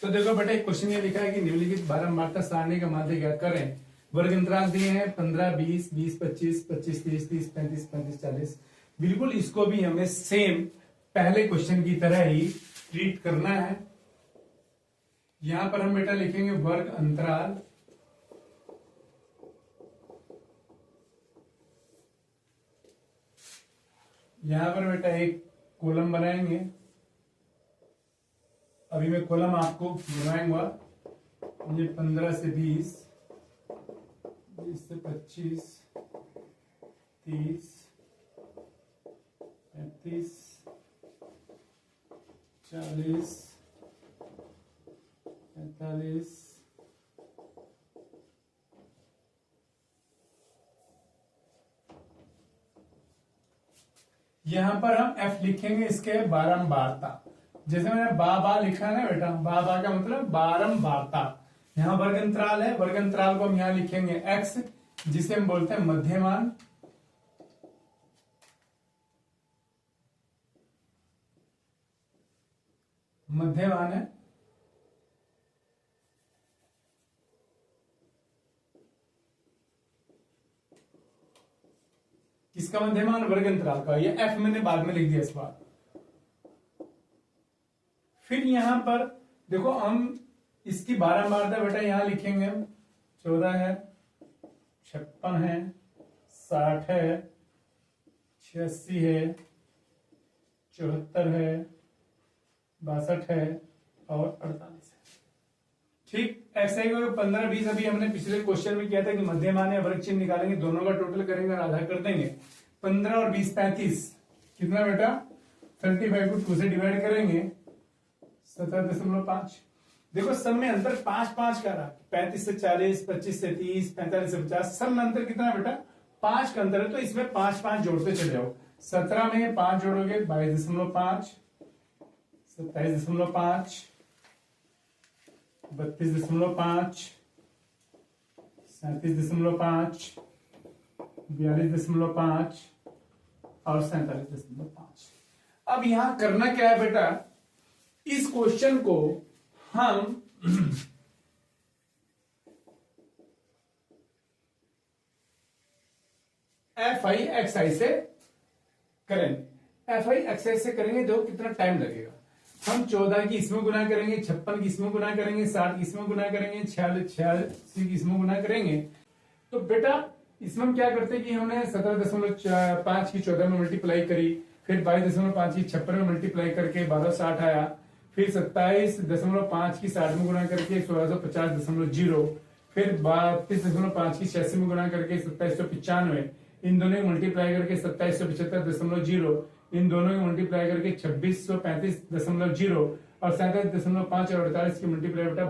तो देखो बेटा एक क्वेश्चन ये लिखा है कि निम्नलिखित बारंबारता सारणी का माध्य ज्ञात करें। वर्ग अंतराल दिए हैं 15 20 20 25 25 30 30 35 35 40। बिल्कुल इसको भी हमें सेम पहले क्वेश्चन की तरह ही ट्रीट करना है। यहां पर हम बेटा लिखेंगे वर्ग अंतराल यहां पर बेटा एक कॉलम बनाएंगे। अभी मैं कॉलम आपको बनाऊंगा। ये 15 से 20, 20 से 25, 30, 35, 40, 45, यहां पर हम F लिखेंगे इसके बारंबारता। जैसे मैंने बा लिखा है ना बेटा, बा का मतलब बारंबारता। यहां वर्ग अंतराल है, वर्ग अंतराल को हम यहां लिखेंगे X, जिसे हम बोलते हैं मध्यमान। मध्यमान है। किसका मध्यमान, वर्ग अंतराल का। ये F मैंने बाद में लिख दिया इस बार। फिर यहां पर देखो हम इसकी बारंबारता बेटा यहां लिखेंगे। 14 है, 56 है, 60 है, 86 है, 74 है, 62 है और 48 है। ठीक ऐसा ही 15 20 अभी हमने पिछले क्वेश्चन में किया था कि मध्यमान या वर्ग चिन्ह निकालेंगे, दोनों का टोटल करेंगे और आधा कर देंगे। 15 और 20 35, कितना बेटा 35 को 2 से डिवाइड करेंगे 17.5। देखो सब में अंतर 5 5 का रहा। 35 से 40, 25 से 30, 45 से 50, सब में अंतर कितना है बेटा 5 का अंतर है। तो इसमें 5 5 जोड़ते चले जाओ। 17 में 5 जोड़ोगे 22.5, 27.5, 32.5, 37.5, 42.5 और 47.5। अब यहां करना क्या है बेटा, इस क्वेश्चन को हम एफ आई एक्स आई से करेंगे। एफ आई एक्स आई से करेंगे तो कितना टाइम लगेगा? हम 14 की इसमें गुना करेंगे, 56 की इसमें गुना करेंगे, 60 की इसमें गुना करेंगे, 86 की इसमें गुना करेंगे। तो बेटा इसमें हम क्या करते हैं कि हमने 17.5 की 14 में मल्टीप्लाई करी, फिर 22.5 की 56 में मल्टीप्लाई करके 1260 आया, फिर 27.5 की 60 में गुना करके 1650.0, फिर 32.5 की 86 में गुना करके 2795, इन दोनों की मल्टीप्लाई करके 2775.0, इन दोनों की मल्टीप्लाई करके 2635.0 और 37.5 और 48 की मल्टीप्लाई बेटा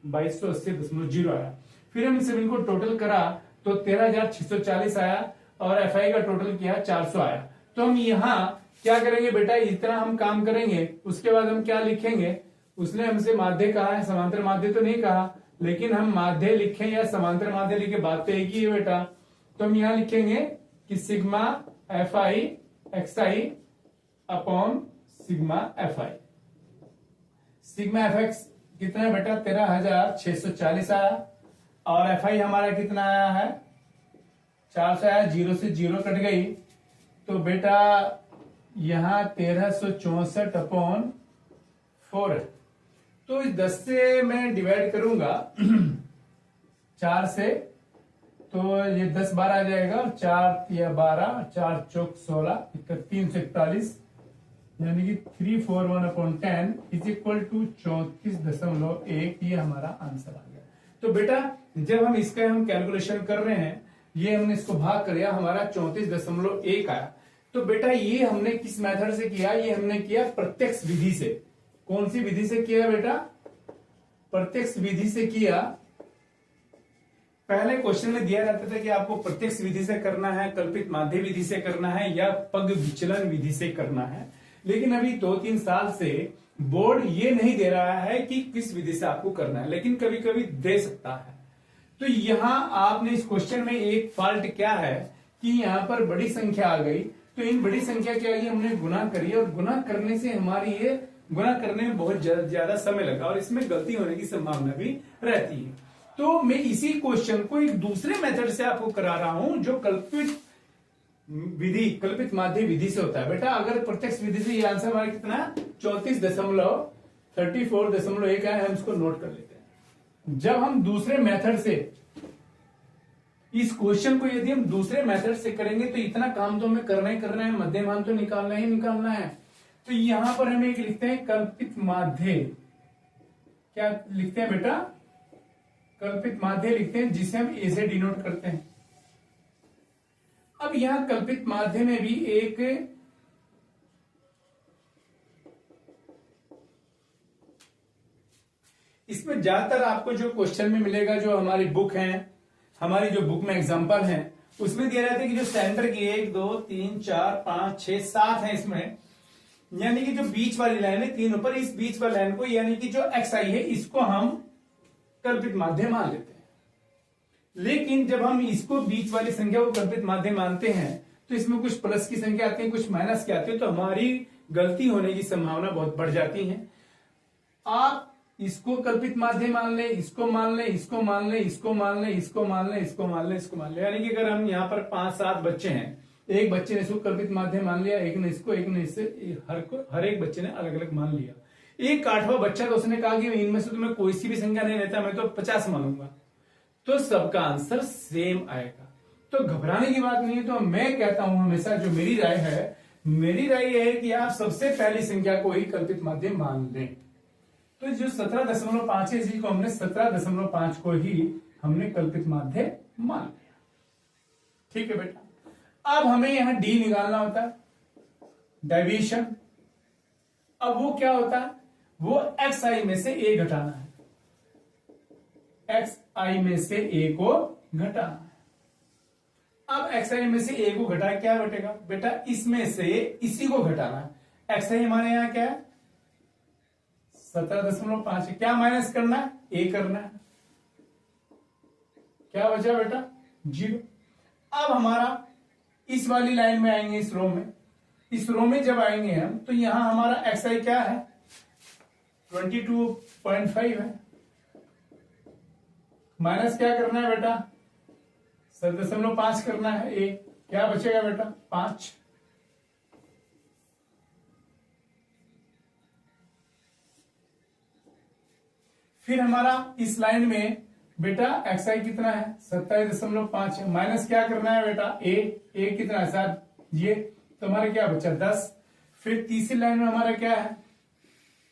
2280.0 आया। फिर हम सभी को टोटल करा तो 13,640 आया और एफ आई का टोटल किया 400 आया। तो हम यहाँ क्या करेंगे बेटा, इतना हम काम करेंगे, उसके बाद हम क्या लिखेंगे? उसने हमसे माध्य कहा है, समांतर माध्य तो नहीं कहा, लेकिन हम माध्य लिखें या समांतर माध्य लिखे बात तो एक ही है बेटा। तो हम यहाँ लिखेंगे कि sigma F I X I upon sigma F I. Sigma F x कितना है बेटा? 13,640 आया और एफ आई हमारा कितना आया है? 400 आया। 0 से 0 कट गई तो बेटा यहां 1364 अपॉन 4 है। तो इस 10 से मैं डिवाइड करूंगा 4 से, तो ये 10 12 आ जाएगा, 4 या 12, 4 चौक 16, 341 यानी कि 341 अपॉन 10 इज इक्वल टू 34.1। ये हमारा आंसर आ गया। तो बेटा जब हम इसका हम कैलकुलेशन कर रहे हैं, ये हमने इसको भाग कर हमारा 34.1 आया। तो बेटा ये हमने किस मेथड से किया? ये हमने किया प्रत्यक्ष विधि से। कौन सी विधि से किया बेटा? प्रत्यक्ष विधि से किया। पहले क्वेश्चन में दिया रहता था कि आपको प्रत्यक्ष विधि से करना है, कल्पित माध्य विधि से करना है या पग विचलन विधि से करना है। लेकिन अभी 2-3 साल से बोर्ड ये नहीं दे रहा है कि किस विधि से आपको करना है, लेकिन कभी कभी दे सकता है। तो यहां आपने इस क्वेश्चन में एक फॉल्ट क्या है कि यहां पर बड़ी संख्या आ गई, तो इन बड़ी संख्या के आगे हमने गुना करी और गुना करने से हमारी ये गुना करने में बहुत ज्यादा समय लगा और इसमें गलती होने की संभावना भी रहती है। तो मैं इसी क्वेश्चन को एक दूसरे मेथड से आपको करा रहा हूं जो कल्पित विधि, कल्पित माध्य विधि से होता है। बेटा अगर प्रत्यक्ष विधि से ये आंसर हमारा कितना 34.1 है, हम इसको नोट कर लेते हैं। जब हम दूसरे मेथड से इस क्वेश्चन को यदि हम दूसरे मेथड से करेंगे तो इतना काम तो हमें करना ही करना है, मध्यमान तो निकालना ही निकालना है। तो यहां पर हमें एक लिखते हैं कल्पित माध्य। क्या लिखते हैं बेटा? कल्पित माध्य लिखते हैं, जिसे हम ए से डिनोट करते हैं। अब यहां कल्पित माध्य में भी एक इसमें ज्यादातर आपको जो क्वेश्चन में मिलेगा, जो हमारी बुक है, हमारी जो बुक में एग्जांपल है, उसमें दिया रहता है कि जो सेंटर की 1 2 3 4 5 6 7 है इसमें, यानी कि जो बीच वाली लाइन है 3 ऊपर, इस बीच वाली लाइन को यानी कि जो एक्स आई है इसको हम कल्पित माध्य मान लेते हैं। लेकिन जब हम इसको बीच वाली संख्या को कल्पित माध्य मानते हैं तो इसमें कुछ प्लस की संख्या आती है, कुछ माइनस की आती है, तो हमारी गलती होने की संभावना बहुत बढ़ जाती है। आप इसको कल्पित माध्य मान ले, इसको मान ले, इसको मान ले, इसको मान ले, इसको मान ले, इसको मान ले, इसको मान ले, यानी कि अगर हम यहाँ पर 5-7 बच्चे हैं, एक बच्चे ने इसको कल्पित माध्य मान लिया, एक ने इसको, एक ने इससे, हर एक बच्चे ने अलग अलग मान लिया। एक 8वां बच्चा तो उसने कहा कि इनमें से तो मैं कोई सी भी संख्या नहीं लेता, मैं तो 50 मानूंगा, तो सबका आंसर सेम आएगा। तो घबराने की बात नहीं है। तो मैं कहता हूं हमेशा, जो मेरी राय है, मेरी राय यह है कि आप सबसे पहली संख्या को ही कल्पित माध्य मान लें। तो जो 17.5 है, इसी को हमने 17.5 को ही हमने कल्पित माध्य मान लिया। ठीक है बेटा। अब हमें यहां डी निकालना होता है, डेविएशन। अब वो क्या होता है? वो एक्स आई में से ए घटाना है, एक्स आई में से ए को घटाना है। अब एक्स आई में से ए को घटा क्या बटेगा बेटा? इसमें से इसी को घटाना है। एक्स आई हमारे यहां क्या है? 17.5। क्या माइनस करना है? ए करना है। क्या बचा बेटा? 0। अब हमारा इस वाली लाइन में आएंगे, इस रो में, इस रो में जब आएंगे हम, तो यहां हमारा एक्स आई क्या है? 22.5 है। माइनस क्या करना है बेटा? 7.5 करना है ए। क्या बचेगा बेटा 5। फिर हमारा इस लाइन में बेटा एक्स आई कितना है 27.5 है, माइनस क्या करना है बेटा ए कितना है 7 ये, तो हमारा क्या बचा 10। फिर तीसरी लाइन में हमारा क्या है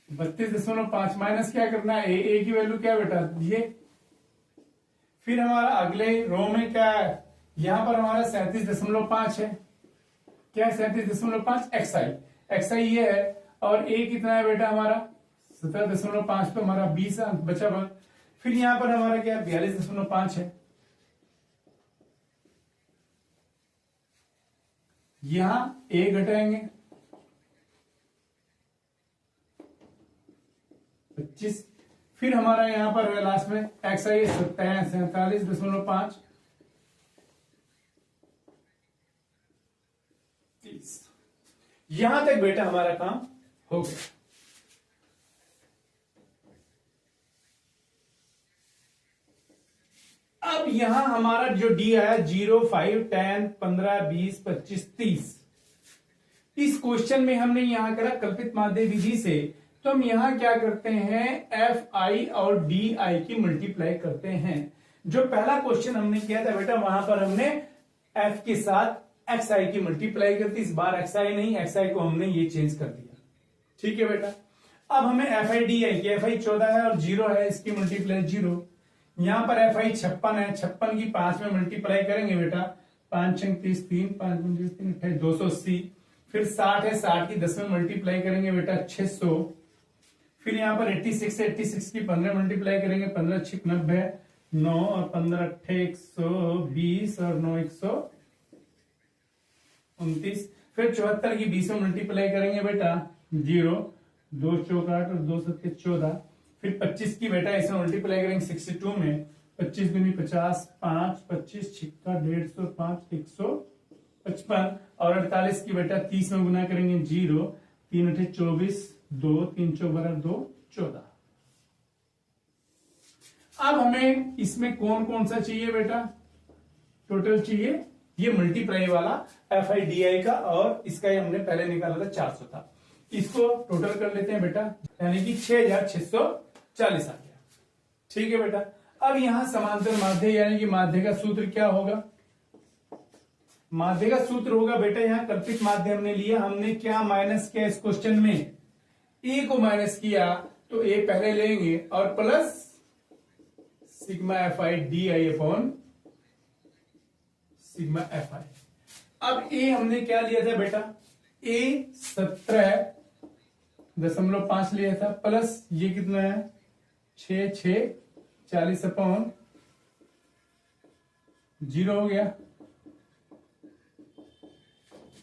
32.5 माइनस क्या करना है ए की वैल्यू क्या बेटा ये। फिर हमारा अगले रो में क्या है, यहां पर हमारा 37.5 है, क्या है 37.5 एक्स आई ये है, और ए कितना है बेटा हमारा 17.5 पे हमारा 20 अंक बचा हुआ। फिर यहां पर हमारा क्या 42.5 है, यहां ए घटाएंगे 25। फिर हमारा यहां पर है लास्ट में एक्स आई 47.5 30। यहां तक बेटा हमारा काम हो गया। अब यहां हमारा जो डी आया 0, 5, 10, 15, 20, 25, 30, इस क्वेश्चन में हमने यहां करा कल्पित माध्य विधि से, तो हम यहां क्या करते हैं एफ आई और डी आई की मल्टीप्लाई करते हैं। जो पहला क्वेश्चन हमने किया था बेटा वहां पर हमने एफ के साथ एक्स आई की मल्टीप्लाई करती, इस बार एक्स आई नहीं, एक्स आई को हमने ये चेंज कर दिया। ठीक है बेटा, अब हमें एफ आई डी आई की, एफ आई 14 है और 0 है, इसकी मल्टीप्लाई 0। यहां पर एफ आई 56 है, 56 की 5 में मल्टीप्लाई करेंगे बेटा 5 30 3 5 3 280। फिर 60 है, 60 की 10 में मल्टीप्लाई करेंगे बेटा 600। फिर यहां पर 86 है, 86 की 15 मल्टीप्लाई करेंगे 15 6 90, 9 और 15 8 120 और 9 129। फिर 74 की 20 में मल्टीप्लाई करेंगे बेटा 0, 2 चौक 8 और 2 सत्ते 14। फिर 25 की बेटा इसमें मल्टीप्लाई करेंगे 62 में, 25 दूनी 50, 5 25 छिक्का 150 5 155। और 48 की बेटा 30 में गुना करेंगे 0, 3 8 24, 2 3 चौक 12 2 14। अब हमें इसमें कौन कौन सा चाहिए बेटा, टोटल चाहिए ये मल्टीप्लाई वाला एफ आई डी आई का, और इसका हमने पहले निकाला था 400 था, इसको टोटल कर लेते हैं बेटा, यानी कि 6640 आ गया। ठीक है बेटा, अब यहां समांतर माध्य यानी कि माध्य का सूत्र क्या होगा, माध्य का सूत्र होगा बेटा, यहां कल्पित माध्य हमने लिया, हमने क्या माइनस किया इस क्वेश्चन में ए को माइनस किया, तो ए पहले लेंगे और plus sigma F I D I upon sigma F आई। अब ए हमने क्या लिया था बेटा, ए 17.5 लिया था, प्लस ये कितना है 6 40 अपॉन 0 हो गया।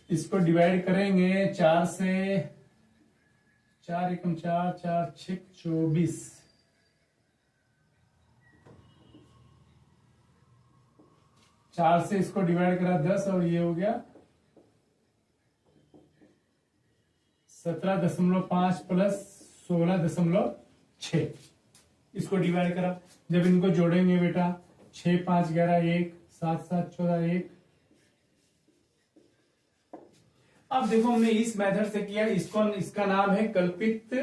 इसको डिवाइड करेंगे 4 से, 4 एकम 4 4 6 24, 4 से इसको डिवाइड करा 10 और ये हो गया 17.5 प्लस 16.6। इसको डिवाइड करा, जब इनको जोड़ेंगे बेटा 6 5 11 1 7 7 14 1। अब देखो हमने इस मेथड से किया, इसको इसका नाम है कल्पित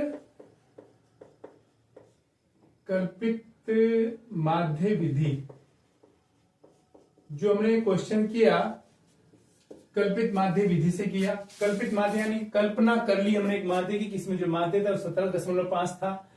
माध्य विधि। जो हमने क्वेश्चन किया कल्पित माध्य विधि से किया, कल्पित माध्य यानी कल्पना कर ली हमने एक माध्य की, किसमें जो माध्य था 17.5 था,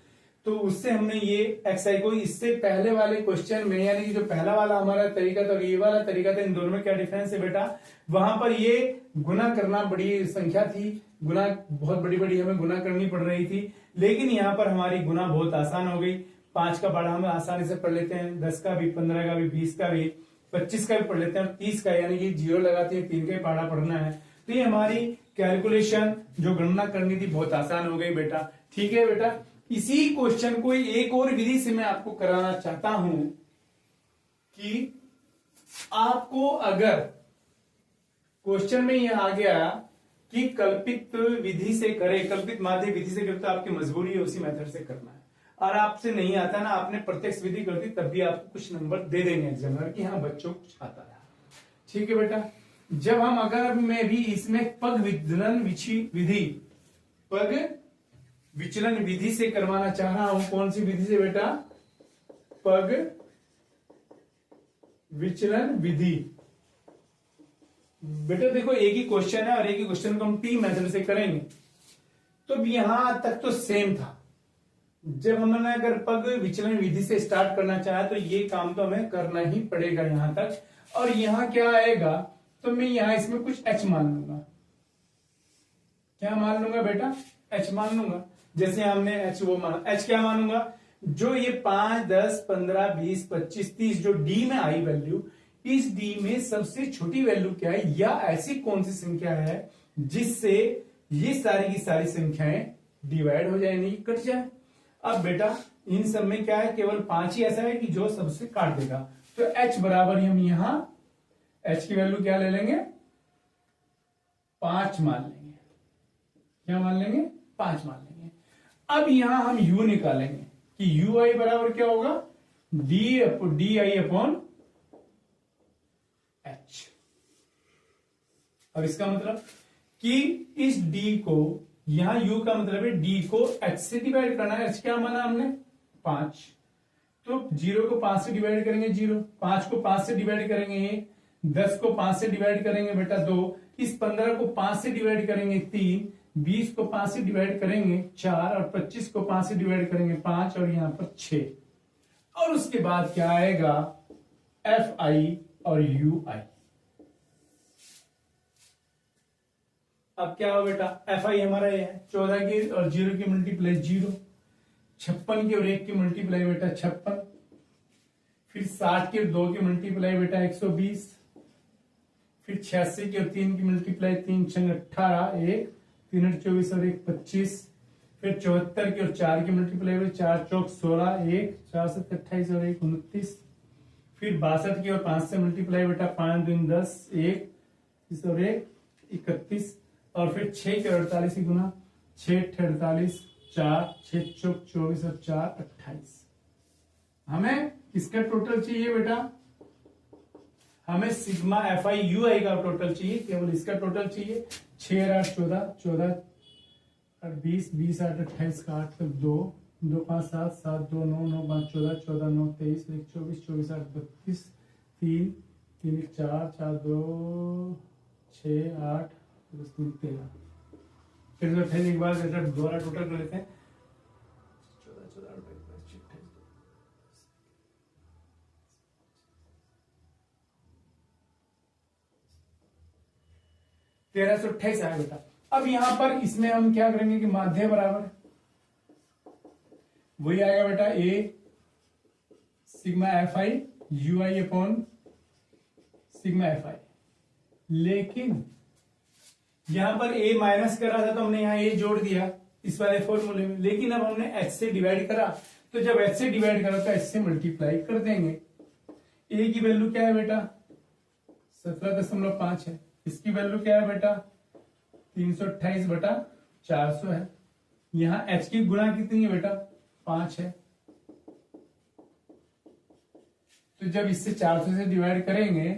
तो उससे हमने ये एक्स आई को, इससे पहले वाले क्वेश्चन में यानी कि जो पहला वाला हमारा तरीका था और ये वाला तरीका था, इन दोनों में क्या डिफरेंस है बेटा, वहां पर ये गुना करना बड़ी संख्या थी, गुना बहुत बड़ी बड़ी हमें गुना करनी पड़ रही थी, लेकिन यहाँ पर हमारी गुना बहुत आसान हो गई। 5 का पढ़ा हम आसानी से पढ़ लेते हैं, 10 का भी, 15 का भी, 20 का भी, 25 का भी पढ़ लेते हैं, 30 का यानी कि 0 लगाते हैं, 3 का ही पढ़ा पढ़ना है। तो ये हमारी कैलकुलेशन जो गणना करनी थी बहुत आसान हो गई बेटा। ठीक है बेटा, इसी क्वेश्चन को एक और विधि से मैं आपको कराना चाहता हूं कि आपको अगर क्वेश्चन में यह आ गया कि कल्पित विधि से करे, कल्पित माध्य विधि से करे, तो आपकी मजबूरी है उसी मेथड से करना है, और आपसे नहीं आता ना, आपने प्रत्यक्ष विधि कर दी तब भी आपको कुछ नंबर दे देंगे एग्जामिनर कि हाँ बच्चों को कुछ आता है। ठीक है बेटा, जब हम अगर मैं भी इसमें पग विचलन विधि से करवाना चाह रहा हूं, कौन सी विधि से बेटा? पग विचलन विधि। बेटा देखो एक ही क्वेश्चन है और एक ही क्वेश्चन को हम 3 मेथड से करेंगे, तो यहां तक तो सेम था। जब हमने अगर पग विचलन विधि से स्टार्ट करना चाहा तो ये काम तो हमें करना ही पड़ेगा यहां तक। और यहां क्या आएगा, तो मैं यहां इसमें कुछ h मान लूंगा। क्या मान लूंगा बेटा? h मान लूंगा। जैसे हमने h वो माना, h क्या मानूंगा? जो ये 5, 10, 15, 20, 25, 30 जो डी में आई वैल्यू, इस डी में सबसे छोटी वैल्यू क्या है, या ऐसी कौन सी संख्या है जिससे ये सारी की सारी संख्याएं डिवाइड हो जाए, नहीं कट जाए। अब बेटा इन सब में क्या है, केवल 5 ही ऐसा है कि जो सबसे काट देगा। तो h बराबर हम यहां h की वैल्यू क्या ले लेंगे? 5 मान लेंगे। क्या मान लेंगे? 5 मान लेंगे। अब यहां हम u निकालेंगे कि ui बराबर क्या होगा? D I upon h। अब इसका मतलब कि इस d को, यहां u का मतलब है d को h से डिवाइड करना है। h क्या माना हमने? 5। तो 0 को 5 से डिवाइड करेंगे 0, 5 को 5 से डिवाइड करेंगे 1, 10 को 5 से डिवाइड करेंगे बेटा 2, इस 15 को 5 से डिवाइड करेंगे 3, 20 को 5 से डिवाइड करेंगे 4 और 25 को 5 से डिवाइड करेंगे 5 और यहां पर 6। और उसके बाद क्या आएगा? fi और ui। अब क्या हो बेटा? fi हमारा ये है 14 की और 0 की मल्टीप्लाई 0, 56 की और 1 की मल्टीप्लाई बेटा 56, फिर 60 की और 2 की मल्टीप्लाई बेटा 120, फिर 86 की और 3 की मल्टीप्लाई 3 6 18, 1 3 8 24 और 1 25, फिर 74 की और 4 की मल्टीप्लाई 4 चौक 16, 1 4 7 28 और 1 29, फिर 62 की और 5 से मल्टीप्लाई बेटा 5 2 10, 1 और 1 31, और फिर 6 के 48 की गुना 6 48, 4 6 चौक 24 और 4 28। हमें किसका टोटल चाहिए बेटा? हमें सिग्मा fi ui का टोटल चाहिए, केवल इसका टोटल चाहिए। 6 8 14, 14 8 20, 20 8 28 का 8 तक 2, 2 5 7, 7 2 9, 9 5 14, 14 9 23, 1 24, 24 8 32, 3 3 1 4, 4 2 6 8 3 13। फिर 28 एक बार दोबारा टोटल कर लेते हैं। 14 14 8 1328 आया बेटा। अब यहां पर इसमें हम क्या करेंगे कि माध्य बराबर वही आएगा बेटा, a sigma fi ui upon sigma fi। लेकिन यहां पर a माइनस कर रहा था तो हमने यहां a जोड़ दिया इस वाले फॉर्मूले में, लेकिन अब हमने h से डिवाइड करा, तो जब h से डिवाइड करा तो h से मल्टीप्लाई कर देंगे। a की वैल्यू क्या है बेटा? 17.5 है। इसकी वैल्यू क्या है बेटा? 328 बटा 400 है। यहां h की गुणा कितनी है बेटा? 5 है। तो जब इससे 400 से डिवाइड करेंगे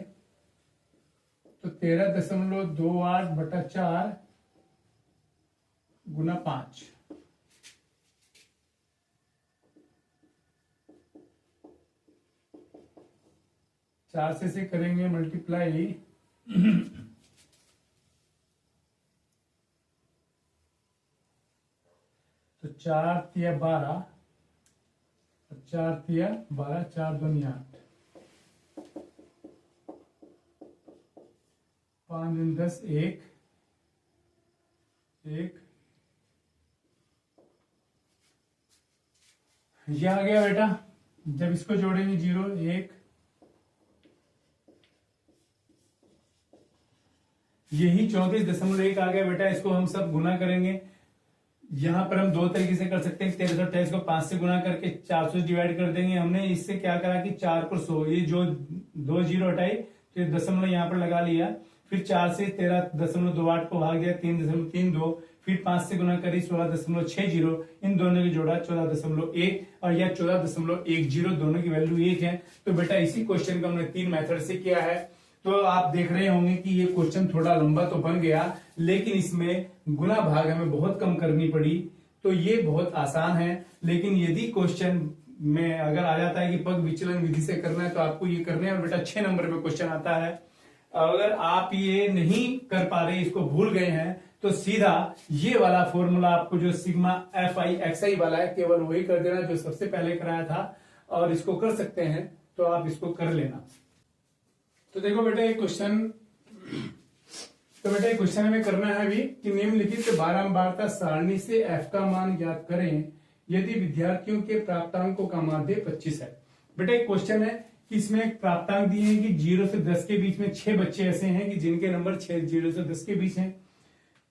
तो 13.28 बटा 4 गुना 5। चार से करेंगे मल्टीप्लाई तो 4 तिया 12, 4 तिया 12, 4 दूनी 8, 5 दूनी 10, 1 1 ये आ गया बेटा। जब इसको जोड़ेंगे 0 1, यही 34.1 आ गया बेटा। इसको हम सब गुना करेंगे। यहां पर हम दो तरीके से कर सकते हैं। 1328 को 5 से गुना करके 400 डिवाइड कर देंगे। हमने इससे क्या करा कि 4 पर 100, ये जो 2 0 हटाई तो दशमलव यहां पर लगा लिया। फिर 4 से 13.28 को भाग दिया 3.32, फिर 5 से गुना करी 16.60, इन दोनों की जोड़ा 14.1 और यह 14.10, दोनों की वैल्यू 1 है। तो बेटा इसी क्वेश्चन को हमने 3 मेथड से किया है। तो आप देख रहे होंगे कि ये क्वेश्चन थोड़ा लंबा तो बन गया, लेकिन इसमें गुना भाग हमें बहुत कम करनी पड़ी। तो ये बहुत आसान है, लेकिन यदि क्वेश्चन में अगर आ जाता है कि पग विचलन विधि से करना है तो आपको ये करना है और बेटा 6 नंबर पे क्वेश्चन आता है। अगर आप ये नहीं कर पा रहे, इसको भूल गए हैं, तो सीधा ये वाला फॉर्मूला आपको जो सिग्मा एफ आई एक्स आई वाला है केवल वही कर देना जो सबसे पहले कराया था, और इसको कर सकते हैं तो आप इसको कर लेना। तो देखो बेटा एक क्वेश्चन हमें करना है अभी कि निम्नलिखित बारंबारता सारणी से एफ का मान ज्ञात करें यदि विद्यार्थियों के प्राप्तांकों का माध्य 25 है। बेटा एक क्वेश्चन है कि इसमें एक प्राप्तांक दिए हैं कि 0 से 10 के बीच में 6 बच्चे ऐसे हैं कि जिनके नंबर 0 से 10 के बीच हैं।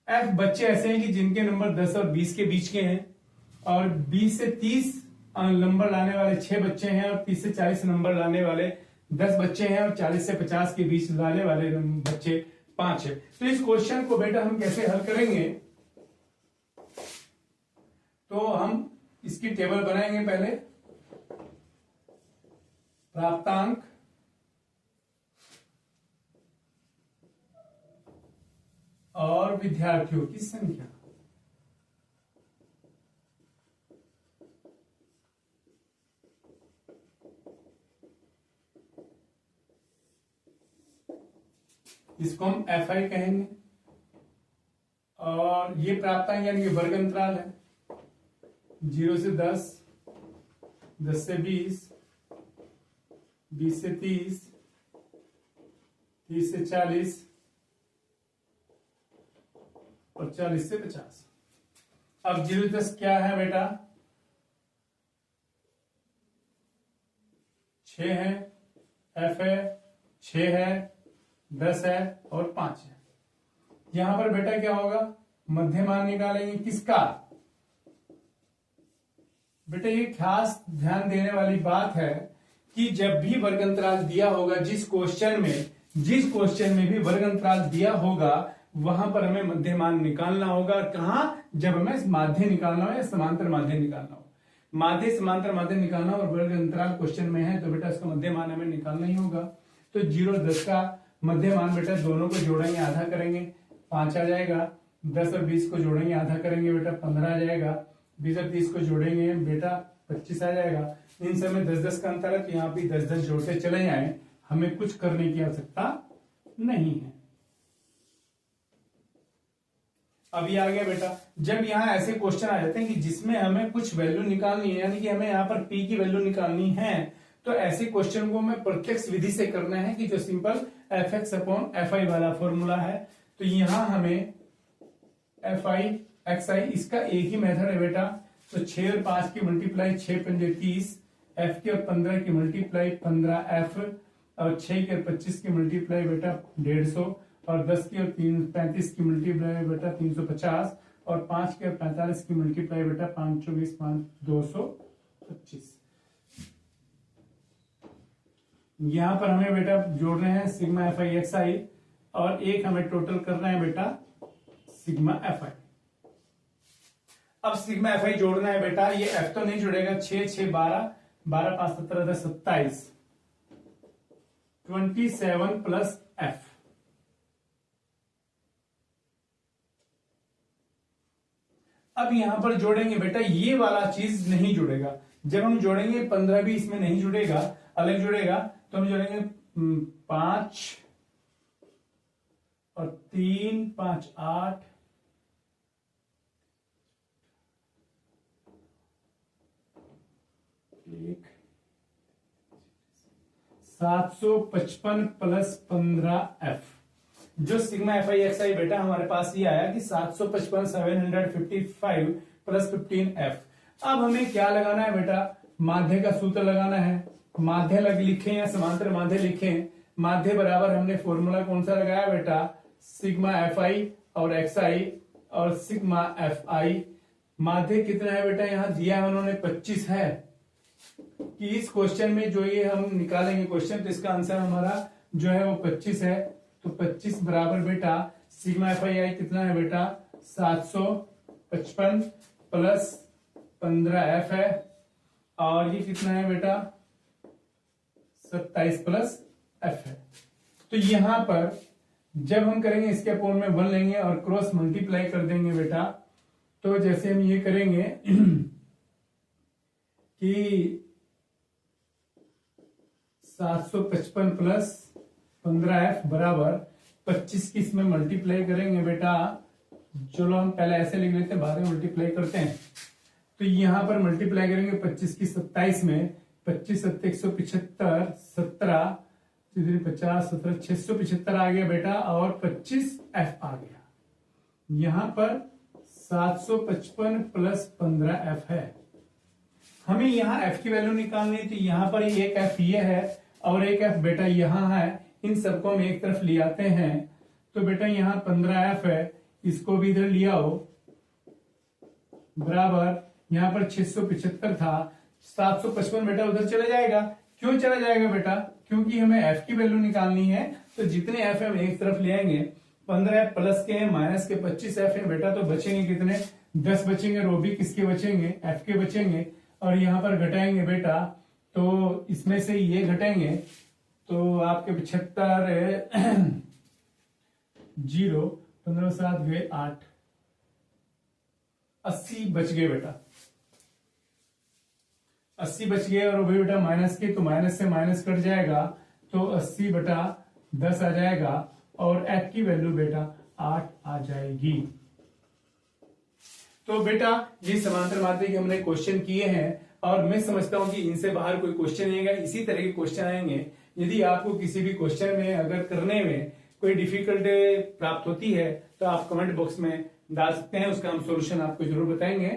एफ बच्चे ऐसे हैं कि जिनके नंबर 10 और 20 के बीच के हैं, और 20 से 30 नंबर लाने वाले 6 बच्चे हैं, और 30 से 40 नंबर लाने वाले 10 बच्चे हैं, और 40 से 50 के बीच लाने वाले बच्चे 5 है। तो इस क्वेश्चन को बेटा हम कैसे हल करेंगे, तो हम इसकी टेबल बनाएंगे। पहले प्राप्तांक और विद्यार्थियों की संख्या, इसको हम एफ आई कहेंगे, और ये प्राप्तांक यानी कि वर्ग अंतराल है 0 से 10, 10 से 20, 20 से 30, 30 से 40 और 40 से 50। अब 0 से 10 क्या है बेटा, 6 है, एफ है, 6 है, 10 है और 5 है। यहां पर बेटा क्या होगा, मध्यमान निकालेंगे किसका। बेटा ये खास ध्यान देने वाली बात है कि जब भी वर्ग अंतराल दिया होगा, जिस क्वेश्चन में भी वर्ग अंतराल दिया होगा वहां पर हमें मध्यमान निकालना होगा। कहां, जब हमें माध्य निकालना हो या समांतर माध्य निकालना हो। माध्य समांतर माध्य निकालना और वर्ग अंतराल क्वेश्चन में है तो बेटा इसका मध्यमान हमें निकालना ही होगा। तो 0 10 का मध्यमान बेटा दोनों को जोड़ेंगे, आधा करेंगे, 5 आ जाएगा। 10 और 20 को जोड़ेंगे, आधा करेंगे बेटा 15 आ जाएगा। 20 और 30 को जोड़ेंगे बेटा 25 आ जाएगा। इन सब में 10 10 का अंतर है, तो यहाँ पे 10 10 जोड़ते चले जाएं, हमें कुछ करने की आवश्यकता नहीं है। अब ये आ गया बेटा। जब यहाँ ऐसे क्वेश्चन आ जाते हैं कि जिसमें हमें कुछ वैल्यू निकालनी है, यानी कि हमें यहाँ पर पी की वैल्यू निकालनी है, तो ऐसे क्वेश्चन को हमें प्रत्यक्ष विधि से करना है कि जो simple F x upon F I वाला फॉर्मूला है। तो यहां हमें एफ आई एक्स आई इसका एक ही मेथड है बेटा। तो 6 और 5 की मल्टीप्लाई 6 पंजे 30, एफ के और 15 की मल्टीप्लाई 15 एफ, और 6 के और 25 की मल्टीप्लाई बेटा 150, और 10 की और 35 की मल्टीप्लाई बेटा 350, और 5 के और 45 की मल्टीप्लाई बेटा 520 5 225। यहां पर हमें बेटा जोड़ रहे हैं सिग्मा एफ आई एक्स आई, और एक हमें टोटल करना है बेटा सिग्मा एफ आई। अब सिग्मा एफ आई जोड़ना है बेटा, ये एफ तो नहीं जुड़ेगा। 6 6 12, 12 5 17 10 27, 27 प्लस एफ। अब यहां पर जोड़ेंगे बेटा, ये वाला चीज नहीं जुड़ेगा। जब हम जोड़ेंगे 15 भी इसमें नहीं जुड़ेगा, अलग जुड़ेगा। तो हम जोड़ेंगे 5 और 3 5 8, 755 प्लस 15 एफ। जो सिग्मा एफ आई एक्स आई बेटा हमारे पास ये आया कि 755 755 प्लस 15 एफ। अब हमें क्या लगाना है बेटा, माध्य का सूत्र लगाना है। माध्य लिखें या समांतर माध्य लिखें। माध्य बराबर हमने फॉर्मूला कौन सा लगाया बेटा, सिग्मा एफ आई और एक्स आई और सिग्मा एफ आई। माध्य कितना है बेटा, यहां दिया है उन्होंने 25 है। कि इस क्वेश्चन में जो ये हम निकालेंगे क्वेश्चन, तो इसका आंसर हमारा जो है वो 25 है। तो 25 बराबर बेटा सिग्मा एफ आई कितना है बेटा, 755 प्लस 15 एफ है, और ये कितना है बेटा 27 प्लस एफ है। तो यहां पर जब हम करेंगे इसके अपोन में 1 लेंगे और क्रॉस मल्टीप्लाई कर देंगे बेटा, तो जैसे हम ये करेंगे कि 755 प्लस 15f बराबर 25 की इसमें मल्टीप्लाई करेंगे बेटा। चलो हम पहले ऐसे लिख लेते हैं, बाद में मल्टीप्लाई करते हैं। तो यहां पर मल्टीप्लाई करेंगे 25 की 27 में, 25 7 175, 17 50 17 675 आ गया बेटा, और 25f आ गया। यहां पर 755 प्लस 15f है। हमें यहाँ f की वैल्यू निकालनी है, तो यहाँ पर एक f ये है और एक f बेटा यहाँ है। इन सबको हम एक तरफ ले आते हैं, तो बेटा यहाँ 15f है, इसको भी इधर लिया हो, बराबर यहाँ पर 675 था, 755 बेटा उधर चला जाएगा। क्यों चला जाएगा बेटा? क्योंकि हमें f की वैल्यू निकालनी है, तो जितने f है हम एक तरफ ले आएंगे। 15f प्लस के हैं, माइनस के 25f है बेटा, तो बचेंगे कितने? 10 बचेंगे। रो भी किसके बचेंगे? f के बचेंगे। और यहाँ पर घटाएंगे बेटा, तो इसमें से ये घटाएंगे, तो आपके 75 0 15 7 गए 8, 80 बच गए बेटा, 80 बच गए। और भी बेटा माइनस के, तो माइनस से माइनस कट जाएगा, तो 80 बटा 10 आ जाएगा, और f की वैल्यू बेटा 8 आ जाएगी। तो बेटा ये समांतर माध्यम के हमने क्वेश्चन किए हैं, और मैं समझता हूं कि इनसे बाहर कोई क्वेश्चन नहीं आएगा। इसी तरह के क्वेश्चन आएंगे। यदि आपको किसी भी क्वेश्चन में अगर करने में कोई डिफिकल्टी प्राप्त होती है, तो आप कमेंट बॉक्स में डाल सकते हैं, उसका हम सॉल्यूशन आपको जरूर बताएंगे।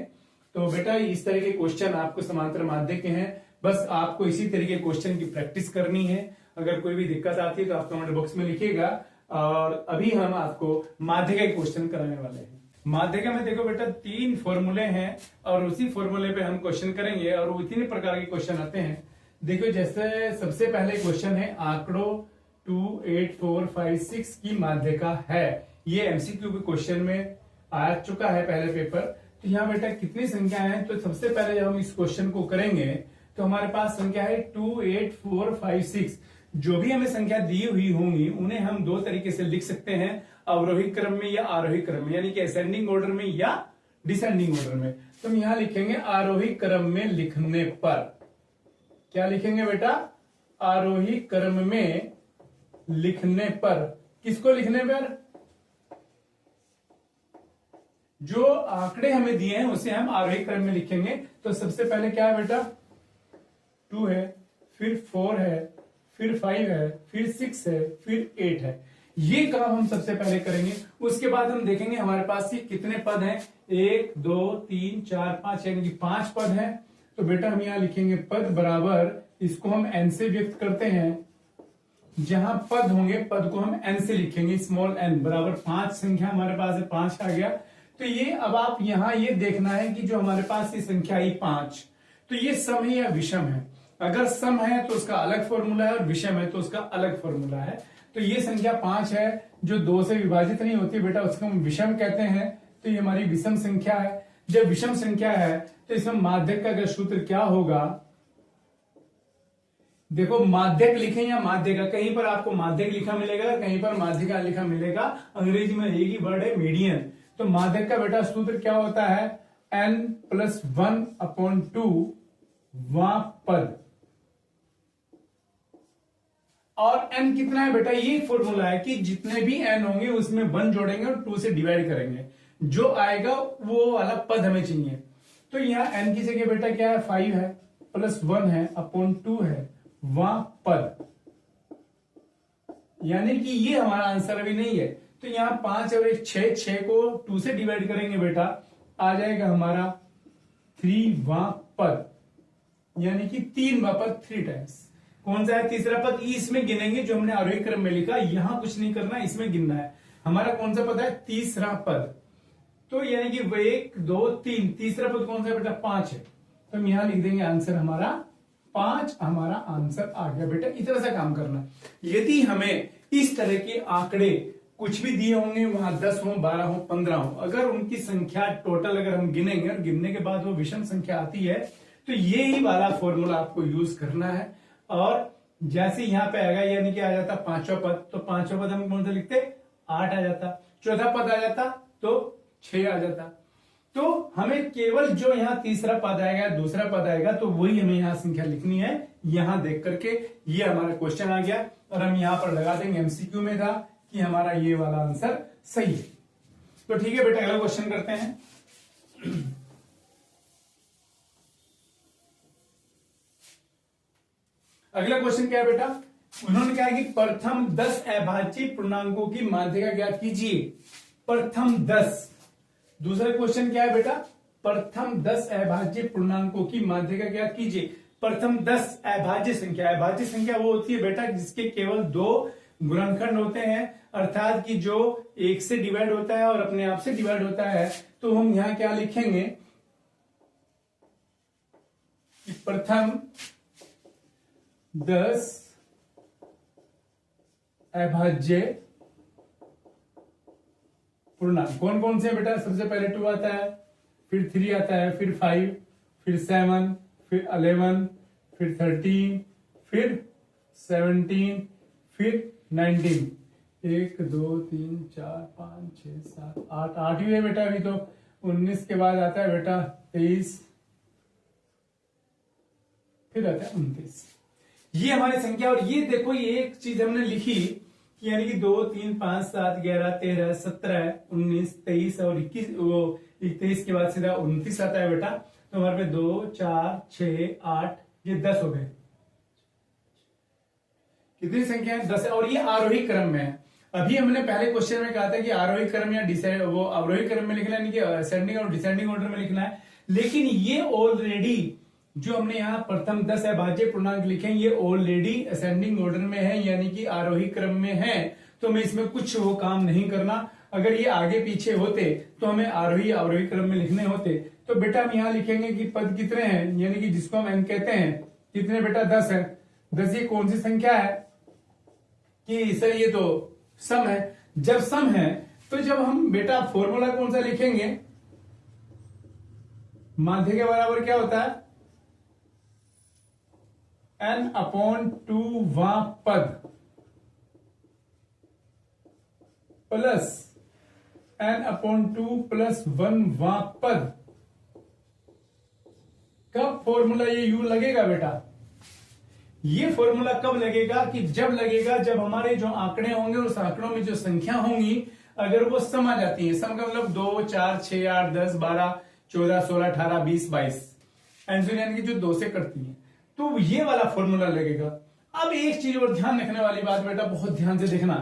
तो बेटा इस तरह के क्वेश्चन आपको समांतर माध्यम के हैं, बस आपको इसी तरह के क्वेश्चन की प्रैक्टिस करनी है। अगर कोई भी दिक्कत आती है तो आप कमेंट बॉक्स में लिखिएगा। और अभी हम आपको माध्यिका के क्वेश्चन कराने वाले हैं। माध्यिका में देखो बेटा 3 फॉर्मूले हैं, और उसी फॉर्मूले पे हम क्वेश्चन करेंगे, और वो इतने प्रकार के क्वेश्चन आते हैं। देखो जैसे सबसे पहले क्वेश्चन है, आंकड़ों 2 8 4 5 6 की माध्यिका है। ये एमसीक्यू के क्वेश्चन में आ चुका है पहले पेपर। तो यहाँ बेटा कितनी संख्या है? तो सबसे पहले जब हम इस क्वेश्चन को करेंगे, तो हमारे पास संख्या है 2 8 4 5 6। जो भी हमें संख्या दी हुई होंगी उन्हें हम 2 तरीके से लिख सकते हैं, अवरोही क्रम में या आरोही क्रम में, यानी कि असेंडिंग ऑर्डर में या डिसेंडिंग ऑर्डर में। तो हम यहां लिखेंगे आरोही क्रम में लिखने पर। क्या लिखेंगे बेटा? आरोही क्रम में लिखने पर। किसको लिखने पर? जो आंकड़े हमें दिए हैं उसे हम आरोही क्रम में लिखेंगे। तो सबसे पहले क्या है बेटा? 2 है, फिर 4 है, फिर 5 है, फिर 6 है, फिर 8 है। ये काम हम सबसे पहले करेंगे। उसके बाद हम देखेंगे हमारे पास ये कितने पद हैं। 1 2 3 4 5, यानी कि 5 पद हैं। तो बेटा हम यहां लिखेंगे पद बराबर, इसको हम n से व्यक्त करते हैं। जहां पद होंगे पद को हम n से लिखेंगे, स्मॉल n बराबर 5 संख्या हमारे पास है, 5 आ गया। तो ये अब आप यहां ये देखना है कि जो हमारे पास ये संख्या आई 5, तो ये सम है या विषम है। अगर सम है तो उसका अलग फॉर्मूला है, और विषम है तो उसका अलग फॉर्मूला है। तो ये संख्या 5 है जो 2 से विभाजित नहीं होती बेटा, उसको हम विषम कहते हैं। तो ये हमारी विषम संख्या है। जब विषम संख्या है तो इसमें माध्यक का सूत्र क्या होगा? देखो माध्यक लिखें या माध्यिका, कहीं पर आपको माध्यक लिखा मिलेगा, कहीं पर माध्यिका लिखा मिलेगा। अंग्रेजी में एक ही वर्ड है मीडियन। तो माध्यक का बेटा सूत्र क्या होता है? n+1/2 वां पद। और n कितना है बेटा? ये फॉर्मूला है कि जितने भी n होंगे उसमें 1 जोड़ेंगे और 2 से डिवाइड करेंगे, जो आएगा वो वाला पद हमें चाहिए। तो यहाँ n की जगह बेटा क्या है? 5 है, +1 है, /2 है, वहां पद, यानी कि ये हमारा आंसर अभी नहीं है। तो यहाँ 5 और 1 6, 6 को 2 से डिवाइड करेंगे बेटा, आ जाएगा हमारा 3 वां पद, यानी कि 3 वां पद 3 टाइम्स। कौन सा है? तीसरा पद। इसमें गिनेंगे जो हमने आरोही क्रम में लिखा, यहां कुछ नहीं करना, इसमें गिनना है। हमारा कौन सा पद है? तीसरा पद। तो यानी कि 1 2 3, तीसरा पद कौन सा है बेटा? 5 है। तो हम यहां लिख देंगे आंसर हमारा 5, हमारा आंसर आ गया बेटा। इस तरह से काम करना। यदि हमें इस तरह के आंकड़े कुछ भी दिए होंगे, वहां 10 हो, 12 हो, 15 हो, अगर उनकी संख्या टोटल अगर हम गिनेंगे और गिनने के बाद वो विषम संख्या आती है, तो ये ही वाला फॉर्मूला आपको यूज करना है। और जैसे यहां पे आएगा यानी कि आ जाता पांचवा पद, तो पांचवा पद हम कौन सा लिखते, 8 आ जाता। चौथा पद आ जाता तो 6 आ जाता। तो हमें केवल जो यहाँ तीसरा पद आएगा, दूसरा पद आएगा, तो वही हमें यहाँ संख्या लिखनी है। यहां देख करके ये हमारा क्वेश्चन आ गया और हम यहां पर लगा देंगे, एमसीक्यू में था कि हमारा ये वाला आंसर सही है। तो ठीक है बेटा, अगला क्वेश्चन करते हैं। अगला क्वेश्चन क्या है बेटा, उन्होंने कहा कि प्रथम 10 अभाज्य पूर्णांकों की माध्यिका ज्ञात कीजिए। प्रथम 10। दूसरा क्वेश्चन क्या है बेटा, प्रथम 10 अभाज्य पूर्णांकों की माध्यिका ज्ञात कीजिए। प्रथम 10 अभाज्य संख्या, अभाज्य संख्या वो होती है बेटा जिसके केवल 2 गुणनखंड होते हैं, अर्थात कि जो 1 से डिवाइड होता है और अपने आप से डिवाइड होता है। तो हम यहां क्या लिखेंगे कि प्रथम 10 अभाज्य पूर्णांक कौन कौन से बेटा, सबसे पहले 2 आता है, फिर 3 आता है, फिर 5, फिर 7, फिर 11, फिर 13, फिर 17, फिर 19। 1 2 3 4 5 6 7 8, 8वीं है बेटा अभी तो। 19 के बाद आता है बेटा 23, फिर आता है 29। ये हमारी संख्या। और ये देखो, ये एक चीज हमने लिखी कि यानी कि 2 3 5 7 11 13 17 19 23 और 21, वो 23 के बाद सीधा 29 आता है बेटा। तो हमारे पे 2 4 6 8 ये 10 हो गए। कितनी संख्या है, 10 है। और ये आरोही क्रम में है। अभी हमने पहले क्वेश्चन में कहा था कि आरोही क्रम या वो अवरोही क्रम में लिखना है, यानी कि असेंडिंग और डिसेंडिंग ऑर्डर में लिखना है। लेकिन ये ऑलरेडी जो हमने यहाँ प्रथम 10 अभाज्य पूर्णांक लिखे हैं, ये ऑलरेडी असेंडिंग ऑर्डर में है, यानी कि आरोही क्रम में है। तो हमें इसमें कुछ वो काम नहीं करना। अगर ये आगे पीछे होते तो हमें आरोही अवरोही क्रम में लिखने होते। तो बेटा हम यहाँ लिखेंगे कि पद कितने हैं, यानी कि जिसको हम n कहते हैं, कितने बेटा, 10 है। 10 ये कौन सी संख्या है कि सर ये तो सम है। जब सम है तो जब हम बेटा फॉर्मूला कौन सा लिखेंगे, माध्य के बराबर क्या होता है, n/2 वां पद प्लस n/2 + 1 वां पद। कब फॉर्मूला ये यू लगेगा बेटा, ये फॉर्मूला कब लगेगा कि जब लगेगा जब हमारे जो आंकड़े होंगे उस आंकड़ों में जो संख्या होंगी अगर वो सम आ जाती है। सम का मतलब 2 4 6 8 10 12 14 16 18 20 22 यानी कि जो 2 से कटती है, तो ये वाला फॉर्मूला लगेगा। अब एक चीज और ध्यान रखने वाली बात बेटा, बहुत ध्यान से देखना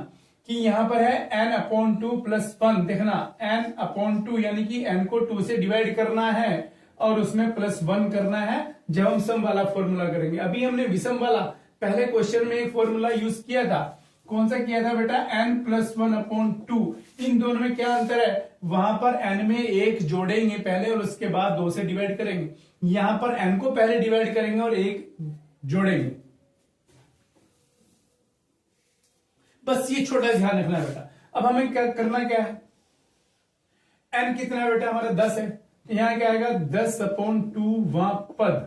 कि यहां पर है n/2 + 1। देखना n/2 यानी कि n को 2 से डिवाइड करना है और उसमें +1 करना है जब हम सम वाला फॉर्मूला करेंगे। अभी हमने विषम वाला पहले क्वेश्चन में एक फॉर्मूला यूज किया था। कौन सा किया था बेटा, n + 1/2। इन दोनों में क्या अंतर है, वहां पर n में 1 जोड़ेंगे पहले और उसके बाद 2 से डिवाइड करेंगे। यहां पर n को पहले डिवाइड करेंगे और 1 जोड़ेंगे। बस ये छोटा ध्यान रखना है बेटा। अब हमें क्या करना, क्या है, n कितना है बेटा, हमारा 10 है। यहां क्या आएगा, 10/2 वां पद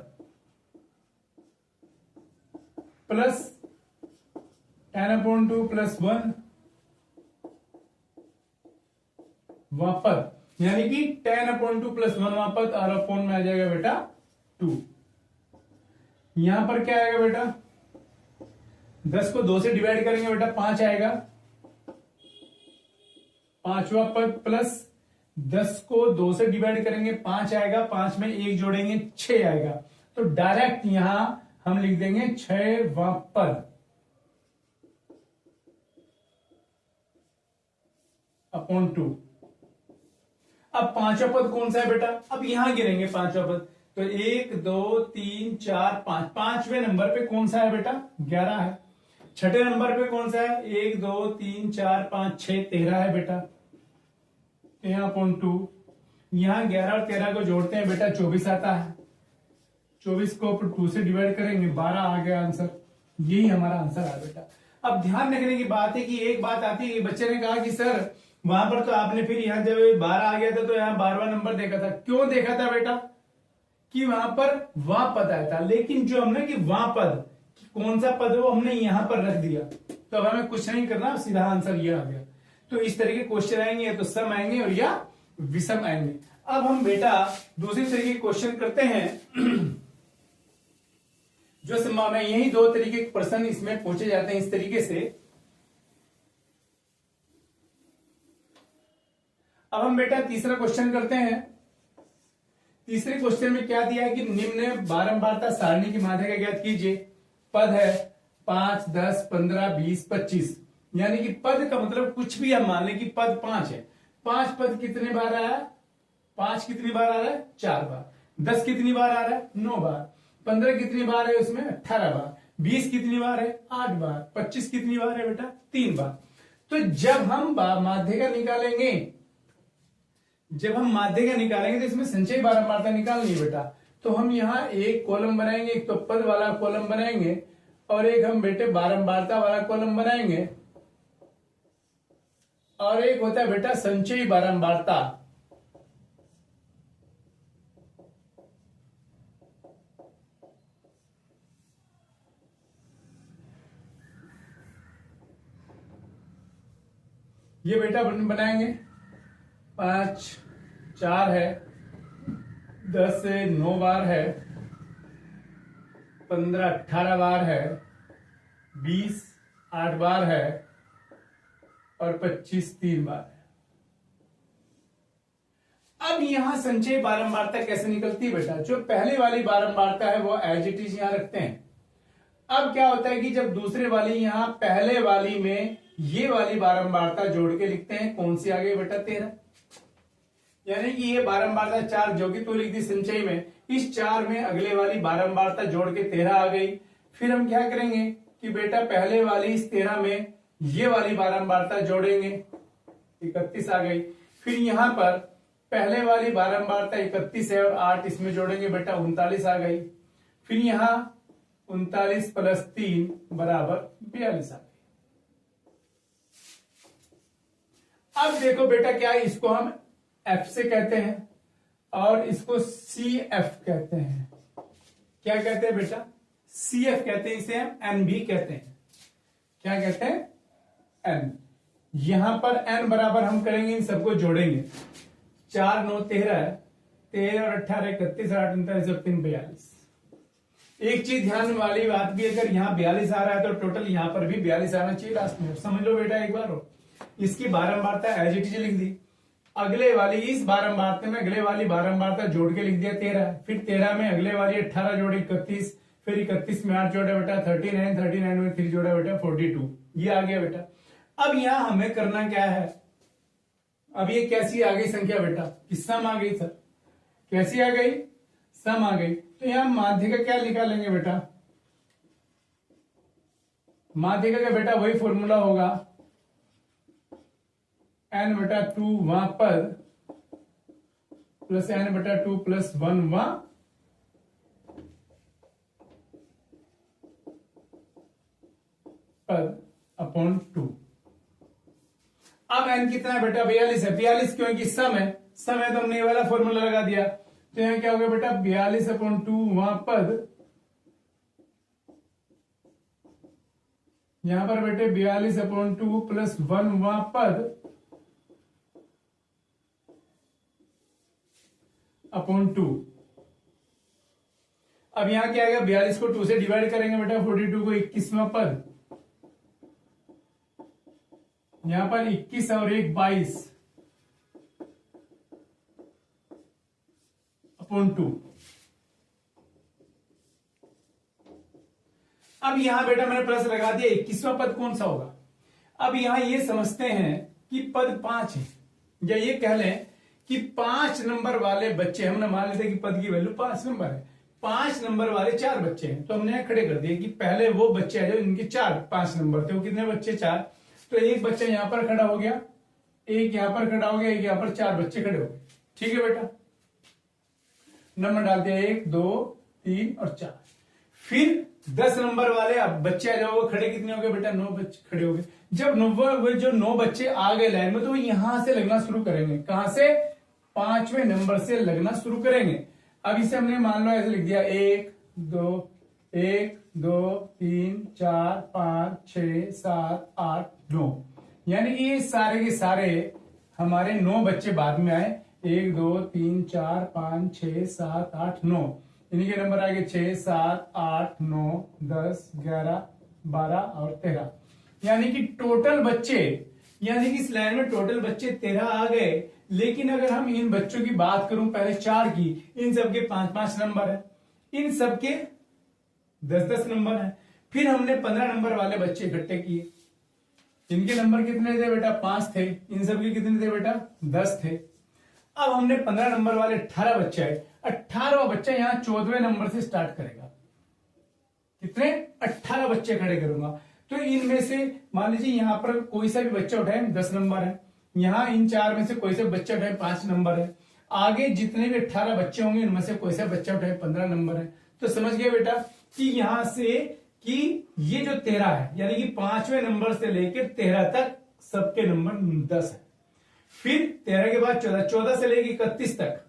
प्लस n/2 + 1 वां पद, यानी कि 10/2 + 1 वां पद और अपॉन में आ जाएगा बेटा 2। यहां पर क्या आएगा बेटा, 10 को 2 से डिवाइड करेंगे बेटा 5 आएगा, 5वां पद प्लस 10 को 2 से डिवाइड करेंगे 5 आएगा, 5 में 1 जोड़ेंगे 6 आएगा। तो डायरेक्ट यहां हम लिख देंगे 6वां पद अपॉन 2। अब 5वां पद कौन सा है बेटा, अब यहां गिरेंगे 5वां पद। तो 1 2 3 4 5, 5वें नंबर पे कौन सा है बेटा, 11 है। छठे नंबर पे कौन सा है, 1 2 3 4 5 6 13 है बेटा, 13/2। यहां 11 और 13 को जोड़ते हैं बेटा 24 आता है। 24 को 2 से डिवाइड करेंगे 12 आ गया आंसर। यही हमारा आंसर है बेटा। अब ध्यान रखने की बात है कि एक बात आती है, बच्चे ने कहा कि सर वहां पर तो आपने फिर यहां जब 12 आ गया था तो यहां 12वां नंबर देखा था। क्यों देखा था बेटा, कि वहां पर वां पद आया था। लेकिन जो हमने कि वां पद कि कौन सा पद वो हमने यहां पर रख दिया, तो अब हमें कुछ नहीं करना, सीधा आंसर ये आ गया। तो इस तरह के क्वेश्चन आएंगे, या तो सम आएंगे और या विषम आएंगे। अब हम बेटा दूसरी तरीके के क्वेश्चन करते हैं जो संभावना, यही दो तरीके के प्रश्न इसमें पूछे जाते हैं इस तरीके से। अब हम बेटा तीसरा क्वेश्चन करते हैं। तीसरे क्वेश्चन में क्या दिया है कि निम्न बारंबारता सारणी की माध्यिका ज्ञात कीजिए। पद है 5, 10, 15, 20, 25, यानी कि पद का मतलब कुछ भी हम मान लें कि पद 5 है। 5 पद कितने बार आया? 5 कितनी बार आ रहा है? 4 बार। 10 कितनी बार आ रहा है? 9 बार। 15 कितनी बार है उसमें? 18 बार। 20 कितनी बार है? 8 बार। 25 कितनी बार है बेटा? 3 बार। तो जब हम माध्यिका निकालेंगे, तो इसमें संचयी बारंबारता निकालनी है बेटा। तो हम यहाँ एक कॉलम बनाएंगे, एक तो पद वाला कॉलम बनाएंगे और एक हम बेटे बारंबारता वाला कॉलम बनाएंगे, और एक होता है बेटा संचयी बारंबारता। ये बेटा बनाएंगे। 5 4 है, 10 से 9 बार है, 15 18 बार है, 20 8 बार है और 25 3 बार है। अब यहां संचयी बारंबारता कैसे निकलती है बेटा? जो पहले वाली बारंबारता है वो एज इट इज यहां रखते हैं। अब क्या होता है कि जब दूसरे वाली यहां पहले वाली में ये वाली बारंबारता जोड़ के लिखते हैं। कौन सी आ गई बेटा? 13। यानी कि ये बारंबारता 4 जो कि तू लिख दी संचय में, इस 4 में अगले वाली बारंबारता जोड़ के 13 आ गई। फिर हम क्या करेंगे कि बेटा पहले वाली इस 13 में ये वाली बारंबारता जोड़ेंगे, 31 आ गई। फिर यहां पर पहले वाली बारंबारता 31 है और 8 इसमें जोड़ेंगे बेटा 39 आ गई। फिर यहां 39 प्लस 3 बराबर 42 आ गई। अब देखो बेटा क्या है, इसको हम एफ से कहते हैं और इसको सी एफ कहते हैं। क्या कहते हैं बेटा? सी एफ कहते हैं, इसे हम एन भी कहते हैं। क्या कहते हैं? एन। यहां पर एन बराबर हम करेंगे, इन सबको जोड़ेंगे। 4 9 13 है, 13 और 18 31 8 39 और 3 42। एक चीज ध्यान वाली बात भी, अगर यहाँ 42 आ रहा है तो टोटल यहाँ पर भी 42 आना चाहिए लास्ट में। समझ लो बेटा एक बार हो। इसकी बारंबारता एज इट इज लिख दी। अगले वाली इस बारंबारता में अगले वाली बारंबारता जोड़ के लिख दिया 13। फिर 13 में अगले वाली 18 जोड़े 31, फिर 31 में 8 जोड़ा बेटा 39, 39 में 3 जोड़ा बेटा 42। ये आ गया बेटा। अब यहां हमें करना क्या है? अब ये कैसी आ गई संख्या बेटा? कि सम आ गई सर। कैसी आ गई? सम आ गई। तो यहां माध्यिका क्या निकालेंगे बेटा? माध्यिका का बेटा वही फॉर्मूला होगा, n बटा 2 वहां पद प्लस n बटा 2 प्लस 1 वहां पद अपॉन 2। अब n कितना है बेटा? 42 है। 42 क्यों? कि सम है। सम है तो हमने ये वाला फॉर्मूला लगा दिया। तो यहां क्या हो गया बेटा? 42 अपॉन 2 वहां पद, यहां पर बेटे 42 अपॉन 2 प्लस 1 वहां पद अपॉन 2। अब यहां क्या आएगा? 42 को 2 से डिवाइड करेंगे बेटा, 42 को 21वां पद, यहां पर 21 और 1 22 अपॉन 2। अब यहां बेटा मैंने प्लस लगा दिया। 21वां पद कौन सा होगा? अब यहां ये समझते हैं कि पद 5 है, या ये कह लें कि 5 नंबर वाले बच्चे, हमने मान लेते कि पद की वैल्यू 5 नंबर है। 5 नंबर वाले 4 बच्चे हैं, तो हमने खड़े कर दिए कि पहले वो बच्चे हैं जो इनके 5 नंबर थे। वो कितने बच्चे? 4। तो एक बच्चा यहां पर खड़ा हो गया, एक यहां पर खड़ा हो गया, एक यहां पर, 4 बच्चे खड़े हो गए। ठीक है बेटा, नंबर डाल दिया 1 2 3 और 4। फिर 10 नंबर वाले अब बच्चे आ जाओ, खड़े कितने हो गए बेटा? 9 बच्चे खड़े हो गए। जब 9 बच्चे आ गए लाइन में, तो यहां से लगना शुरू करेंगे। कहां से? 5वें नंबर से लगना शुरू करेंगे। अब इसे हमने मान लो ऐसे लिख दिया 1 2 1 2 3 4 5 6 7 8 9, यानी कि ये सारे के सारे हमारे 9 बच्चे बाद में आए। 1 2 3 4 5 6 7 8 9, इन्हीं के नंबर आ गए 6 7 8 9 10 11 12 और 13, यानी कि टोटल बच्चे, यानी कि इस लाइन में टोटल बच्चे 13 आ गए। लेकिन अगर हम इन बच्चों की बात करूं पहले 4 की, इन सबके 5-5 नंबर है, इन सबके 10-10 नंबर है। फिर हमने 15 नंबर वाले बच्चे इकट्ठे किए, इनके नंबर कितने थे बेटा? 5 थे। इन सबके कितने थे बेटा? 10 थे। अब हमने 15 नंबर वाले 18 बच्चे आए, 18वां बच्चा यहाँ 14वें नंबर से स्टार्ट करेगा। कितने? 18 बच्चे खड़े करूंगा। तो इनमें से मान लीजिए यहाँ पर कोई सा भी बच्चा उठाए 10 नंबर है, यहाँ इन 4 में से कोई सा बच्चा उठाए 5 नंबर है, आगे जितने भी 18 बच्चे होंगे इनमें से कोई सा बच्चा उठाए 15 नंबर है। तो समझ गए बेटा कि यहां से कि ये जो 13 है, यानी कि 5वें नंबर से लेकर 13 तक सबके नंबर 10 है। फिर 13 के बाद 14, 14 से लेकर 31 तक,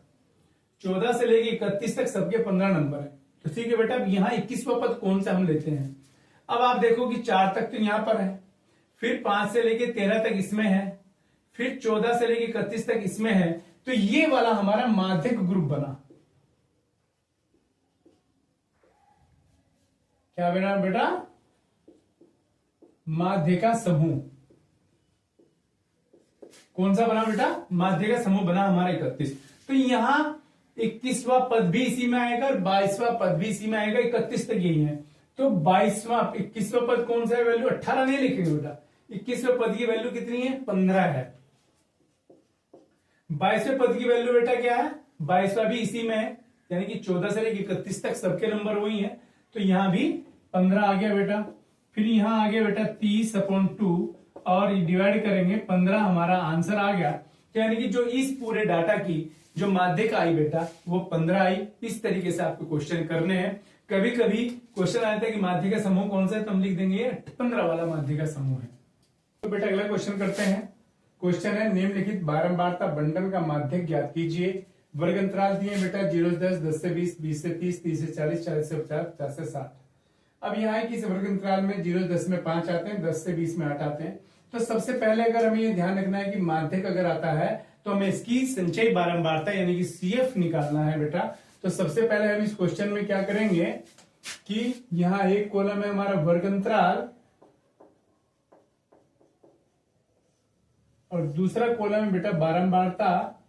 14 से लेकर 31 तक सबके 15 नंबर है। तो ठीक है बेटा, अब यहाँ 21वां पद कौन सा हम लेते हैं? अब आप देखो कि 4 तक तो यहां पर है, फिर 5 से लेकर 13 तक इसमें है, फिर 14 से लेकर 31 तक इसमें है। तो ये वाला हमारा माध्यिक ग्रुप बना। क्या बना बेटा? माध्य का समूह। कौन सा बना बेटा? माध्य का समूह बना हमारा 31। तो यहां 21वां पद भी इसी में आएगा और 22वां पद भी इसी में आएगा। 31 तक यही है। तो 21वां पद कौन सा है? वैल्यू 18 नहीं लिखेंगे बेटा, 21वें पद की वैल्यू कितनी है? 15 है। 22वें पद की वैल्यू बेटा क्या है? 22वां भी इसी में है, यानी कि 14 से लेकर 31 तक सबके नंबर वही है। तो यहां भी 15 आ गया बेटा। फिर यहां आ गया बेटा 30/2 और डिवाइड करेंगे 15, हमारा आंसर आ गया। यानी कि जो इस पूरे डाटा की जो माध्यिक आई बेटा वो 15 आई। इस तरीके से आपको क्वेश्चन करने हैं। कभी कभी क्वेश्चन आता है कि माध्य का समूह कौन सा है, तो हम लिख देंगे 15 वाला माध्य का समूह है। तो बेटा अगला क्वेश्चन करते हैं। क्वेश्चन है निम्नलिखित बारंबारता बंटन का माध्यक ज्ञात कीजिए। वर्ग अंतराल दिए बेटा 0 से 10, 10 से 20, 20 से 30, 30 से 40, 40 से 50, 50 से 60। अब यहाँ है कि इस वर्ग अंतराल में 0 से 10 में 5 आते हैं, 10 से 20 में 8 आते हैं। तो सबसे पहले अगर हमें ये ध्यान रखना है कि माध्यक अगर आता है तो हमें इसकी संचयी बारंबारता यानी कि CF निकालना है बेटा। तो सबसे पहले हम इस क्वेश्चन में क्या करेंगे कि यहाँ एक कॉलम है हमारा वर्ग अंतराल और दूसरा कॉलम है बेटा बारंबारता।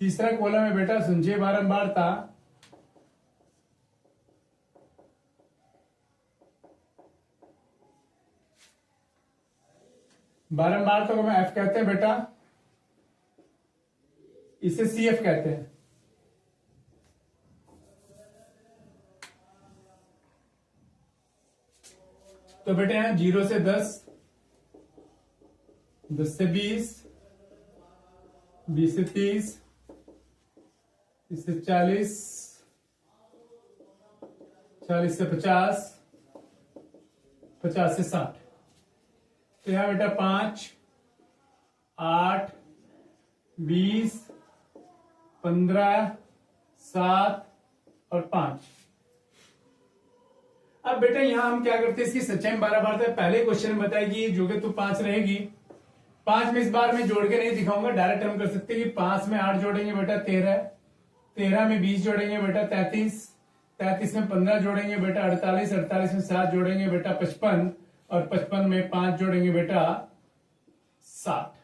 तीसरा कॉलम है बेटा संचयी बारंबारता। बारंबारता को हम F कहते हैं बेटा, इसे CF कहते हैं। तो बेटे यहां 0 से 10, 10 से 20, 20 से 30, 30 से 40, 40 से 50, 50 से 60। तो यहां बेटा 5, 8, 20, 15, 7 और 5। अब बेटा यहां हम क्या करते हैं, इसकी सच्चाई बारंबारता पहले क्वेश्चन में बताया कि जो कि तो 5 रहेगी। 5 में इस बार मैं जोड़ के नहीं दिखाऊंगा, डायरेक्ट हम कर सकते हैं कि 5 में 8 जोड़ेंगे बेटा 13, 13 में 20 जोड़ेंगे बेटा 33, 33 में 15 जोड़ेंगे बेटा 48, 48 में 7 जोड़ेंगे बेटा 55 और 55 में 5 जोड़ेंगे बेटा 60।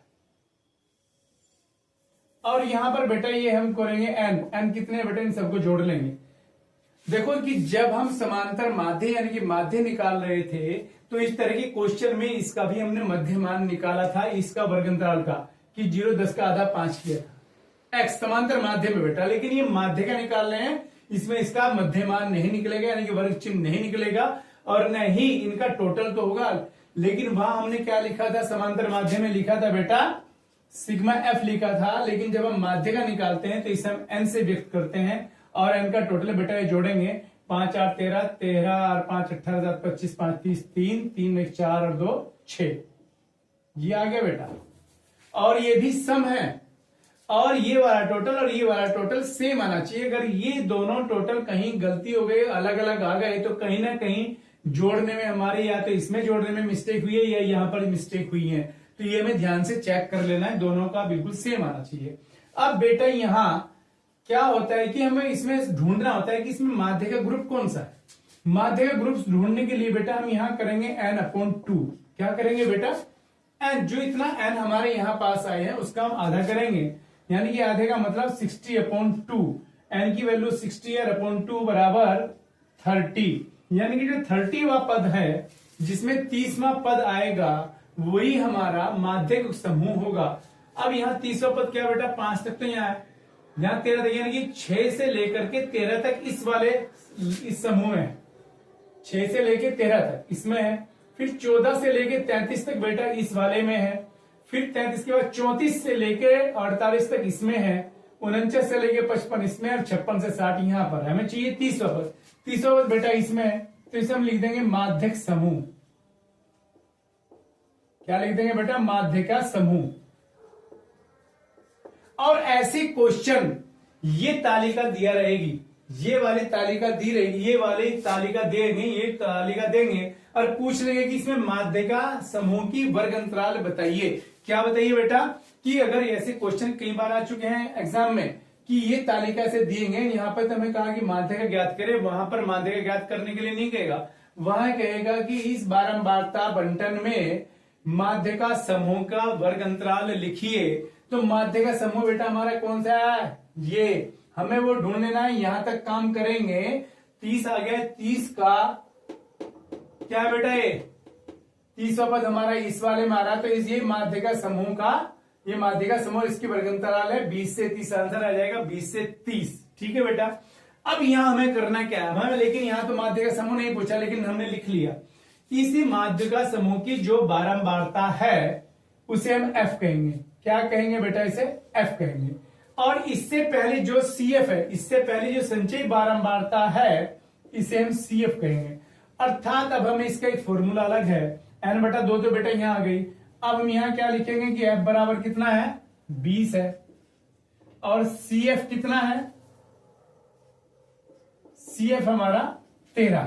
और यहां पर बेटा ये हम करेंगे n कितने बेटा, इन सबको जोड़ लेंगे। देखो कि जब हम समांतर माध्य यानी कि माध्य निकाल रहे थे तो इस तरह के क्वेश्चन में इसका भी हमने मध्य मान निकाला था, इसका वर्ग अंतराल का कि 0 10 का आधा 5 किया था x समांतर माध्य में बेटा। लेकिन ये माध्य का निकाल रहे हैं, इसमें इसका मध्य मान नहीं निकलेगा यानी कि वर्ग चिन्ह नहीं निकलेगा और न ही इनका टोटल तो होगा। लेकिन वहां हमने क्या लिखा था, समांतर माध्य में लिखा था बेटा सिग्मा F लिखा था। लेकिन जब हम माध्य का निकालते हैं तो इसे हम n से व्यक्त करते हैं और n का टोटल बेटा ये जोड़ेंगे 5 8 13, 13 और 5 18, 25 5 30, 3 3 1 4 और 2 6, ये आ गया बेटा। और ये भी सम है। और ये वाला टोटल और ये वाला टोटल सेम आना चाहिए। अगर ये दोनों टोटल कहीं गलती हो गई, अलग अलग आ गए, तो कहीं ना कहीं जोड़ने में हमारे या तो इसमें जोड़ने में मिस्टेक हुई है या यहाँ पर मिस्टेक हुई है। तो ये हमें ध्यान से चेक कर लेना है, दोनों का बिल्कुल सेम आना चाहिए। अब बेटा यहाँ क्या होता है कि हमें इसमें ढूंढना होता है कि इसमें माध्य का ग्रुप कौन सा है। माध्य का ग्रुप ढूंढने के लिए बेटा हम यहाँ करेंगे n/2। क्या करेंगे बेटा, n, जो इतना n हमारे यहाँ पास आए हैं उसका हम आधा करेंगे, यानी कि आधे का मतलब 60/2। n की वैल्यू 60/2 बराबर 30, यानी कि जो 30वां पद है जिसमें 30वां पद आएगा वही हमारा माध्यक समूह होगा। अब यहाँ 30वां पद क्या बेटा, 5 तक तो यहाँ है, यहाँ 13 तक, यानी कि 6 से लेकर के 13 तक इस समूह में, 6 से लेके 13 तक इसमें है, फिर 14 से लेके 33 तक बेटा इस वाले में है, फिर 33 के बाद 34 से लेके 48 तक इसमें है, 49 से लेके 55 इसमें और 56 से 60 यहाँ पर है। हमें चाहिए 30वां पद, 30वां पद बेटा इसमें है, तो इसे हम लिख देंगे माध्यक समूह। क्या लिख देंगे बेटा, माध्य का समूह। और ऐसे क्वेश्चन ये तालिका दिया रहेगी, ये वाली तालिका दी रहेगी, ये वाली तालिका देंगे, ये तालिका देंगे और पूछ लेंगे कि इसमें माध्य का समूह की वर्ग अंतराल बताइए। क्या बताइए बेटा, कि अगर ऐसे क्वेश्चन कई बार आ चुके हैं एग्जाम में कि ये तालिका से दिएंगे, यहाँ पर तो हमें कहा कि माध्य का ज्ञात करें, वहां पर माध्य का ज्ञात करने के लिए नहीं कहेगा, वहां कहेगा कि इस बारंबारता बंटन में माध्य का समूह का वर्ग अंतराल लिखिए। तो माध्य का समूह बेटा हमारा कौन सा है, ये हमें वो ढूंढ लेना है। यहां तक काम करेंगे, 30 आ गया, 30 का क्या है बेटा, ये 30वां पद हमारा इस वाले में आ रहा, तो ये माध्य का समूह का, ये माध्य का समूह, इसकी वर्ग अंतराल है 20 से 30, आंसर आ जाएगा 20 से 30। ठीक है बेटा। अब यहां हमें करना क्या है, हमें, लेकिन यहां तो माध्य का समूह नहीं पूछा, लेकिन हमने लिख लिया इसी माध्य का समूह की जो बारंबारता है उसे हम f कहेंगे। क्या कहेंगे बेटा, इसे f कहेंगे। और इससे पहले जो CF है, इससे पहले जो संचयी बारंबारता है इसे हम CF कहेंगे। अर्थात अब हमें इसका एक फॉर्मूला अलग है, n/2 तो बेटा यहां आ गई। अब हम यहां क्या लिखेंगे कि f बराबर कितना है, 20 है, और CF कितना है, CF हमारा 13।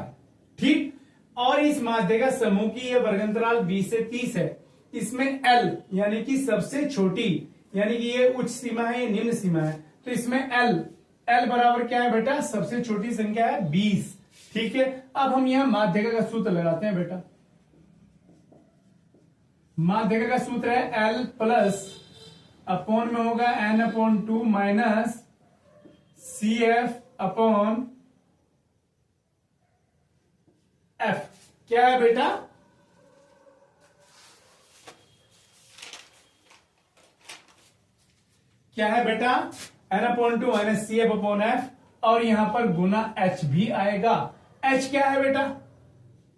ठीक। और इस माध्य का समूह की यह वर्गंतराल 20 से 30 है, इसमें L यानी कि सबसे छोटी, यानी कि ये उच्च सीमा है, ये निम्न सीमा है, तो इसमें L बराबर क्या है बेटा, सबसे छोटी संख्या है 20। ठीक है। अब हम यहां माध्यिका का सूत्र लगाते हैं बेटा। माध्यिका का सूत्र है L प्लस अपॉन में होगा n/2 minus CF upon F। क्या है बेटा, क्या है बेटा, n/2 minus CF upon F, और यहां पर गुना H भी आएगा। H क्या है बेटा,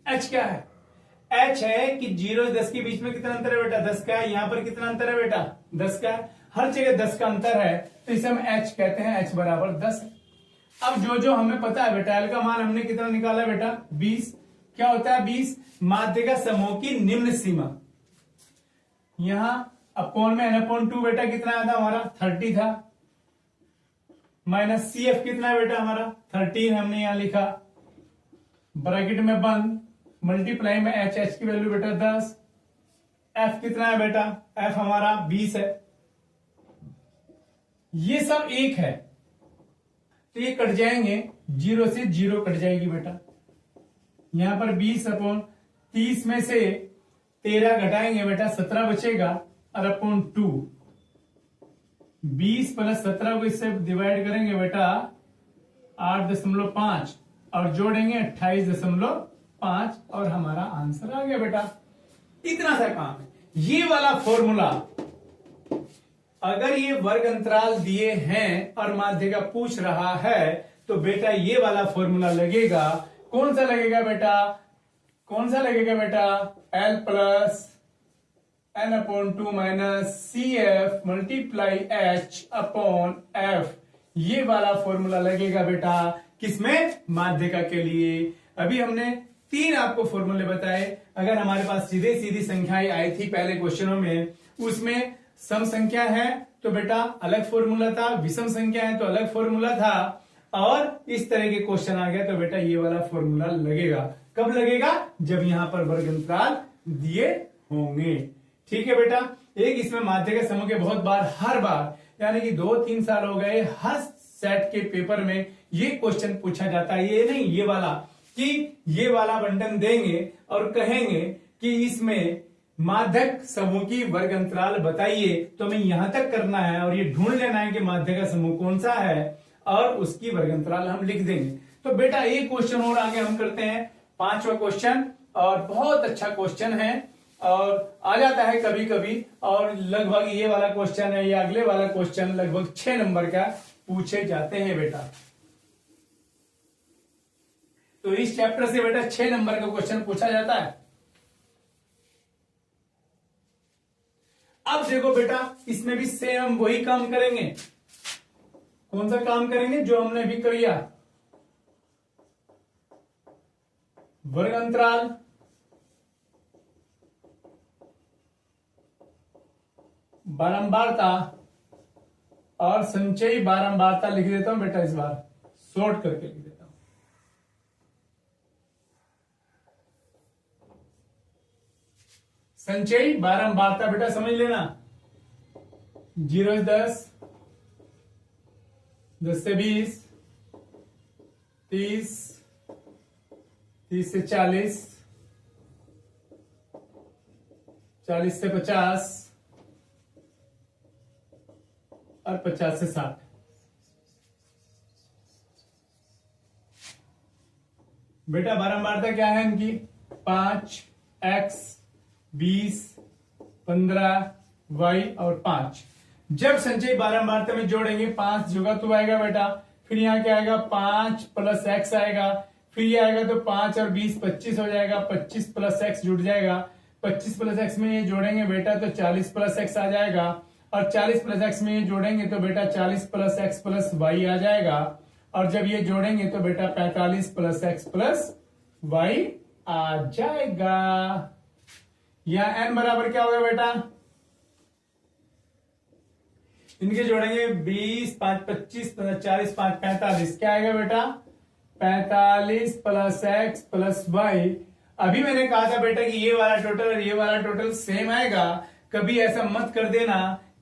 H क्या है, H है कि 0 से 10 के बीच में कितना अंतर है बेटा, 10 का है। यहां पर कितना अंतर है बेटा, 10 का है, हर जगह 10 का अंतर है, तो इसे हम H कहते हैं, H बराबर 10 है। अब जो हमें पता है बेटा, L का मान हमने कितना निकाला बेटा, 20। क्या होता है 20, माध्य का समूह की निम्न सीमा। यहां अपॉन में n/2 बेटा कितना आया था हमारा, 30 था, माइनस CF कितना है बेटा हमारा 13, हमने यहां लिखा, ब्रैकेट में बंद, मल्टीप्लाई में H की वैल्यू बेटा 10, F कितना है बेटा, F हमारा 20 है। ये सब एक है, तो ये कट जाएंगे, 0 से 0 कट जाएगी बेटा। यहां पर 20/30 में से 13 घटाएंगे बेटा, 17 बचेगा, और अपॉन 2, 20 प्लस 17 को इससे डिवाइड करेंगे बेटा 8.5, और जोड़ेंगे 28.5, और हमारा आंसर आ गया बेटा। इतना सा काम है। ये वाला फॉर्मूला, अगर ये वर्ग अंतराल दिए हैं और माध्यिका पूछ रहा है, तो बेटा ये वाला फॉर्मूला लगेगा। कौन सा लगेगा बेटा, कौन सा लगेगा बेटा, L plus n/2 minus CF multiply H upon F, ये वाला फॉर्मूला लगेगा बेटा, किसमें, माध्यिका के लिए। अभी हमने 3 आपको फॉर्मूले बताए। अगर हमारे पास सीधे सीधी संख्याएं आई थी पहले क्वेश्चनों में, उसमें सम संख्या है तो बेटा अलग फॉर्मूला था, विषम संख्या है तो अलग फॉर्मूला था, और इस तरह के क्वेश्चन आ गया तो बेटा ये वाला फॉर्मूला लगेगा। कब लगेगा? जब यहां पर वर्ग अंतराल दिए होंगे। ठीक है बेटा। एक इसमें माध्य के समूह के बहुत बार, हर बार यानी कि 2-3 साल हो गए, हर सेट के पेपर में ये क्वेश्चन पूछा जाता है। ये नहीं, ये वाला, कि ये वाला बंटन देंगे और कहेंगे कि इसमें माध्यक समूह की वर्ग अंतराल बताइए, तो हमें यहां तक करना है और ये ढूंढ लेना है कि माध्य का समूह कौन सा है और उसकी वर्ग अंतराल हम लिख देंगे। तो बेटा एक क्वेश्चन और आगे हम करते हैं, 5वां क्वेश्चन, और बहुत अच्छा क्वेश्चन है और आ जाता है कभी कभी, और लगभग ये वाला क्वेश्चन है या अगले वाला क्वेश्चन लगभग 6 नंबर का पूछे जाते हैं बेटा। तो इस चैप्टर से बेटा 6 नंबर का क्वेश्चन पूछा जाता है। अब देखो बेटा, इसमें भी सेम वही काम करेंगे। कौन सा काम करेंगे? जो हमने अभी किया, वर्ग अंतराल, बारंबारता और संचयी बारंबारता लिख देता हूं बेटा, इस बार शॉर्ट करके लिख देता हूं। संचयी बारंबारता बेटा समझ लेना, 0 से 10, 10 से 20, 30, 30 से 40, 40 से 50 और 50 से 60। बेटा बारंबारता क्या है इनकी? 5, x, 20, 15, y और 5। जब संचयी बारंबारता में जोड़ेंगे 5 जुगा तो आएगा बेटा, फिर यहाँ क्या आएगा? 5 प्लस x आएगा, फिर ये आएगा तो 5 और 20 25 हो जाएगा, 25 प्लस x जुड़ जाएगा, 25 प्लस x में ये जोड़ेंगे बेटा तो 40 प्लस x आ जाएगा, और 40 प्लस x में ये जोड़ेंगे तो बेटा 40 प्लस x प्लस y आ जाएगा, और जब ये जोड़ेंगे तो बेटा 45 प्लस x प्लस y आ जाएगा। यहां n बराबर क्या होगा बेटा? इनके जोड़ेंगे 20, 5 25, 40, 5 45, क्या आएगा बेटा? 45 प्लस x प्लस y। अभी मैंने कहा था बेटा कि ये वाला टोटल और ये वाला टोटल सेम आएगा। कभी ऐसा मत कर देना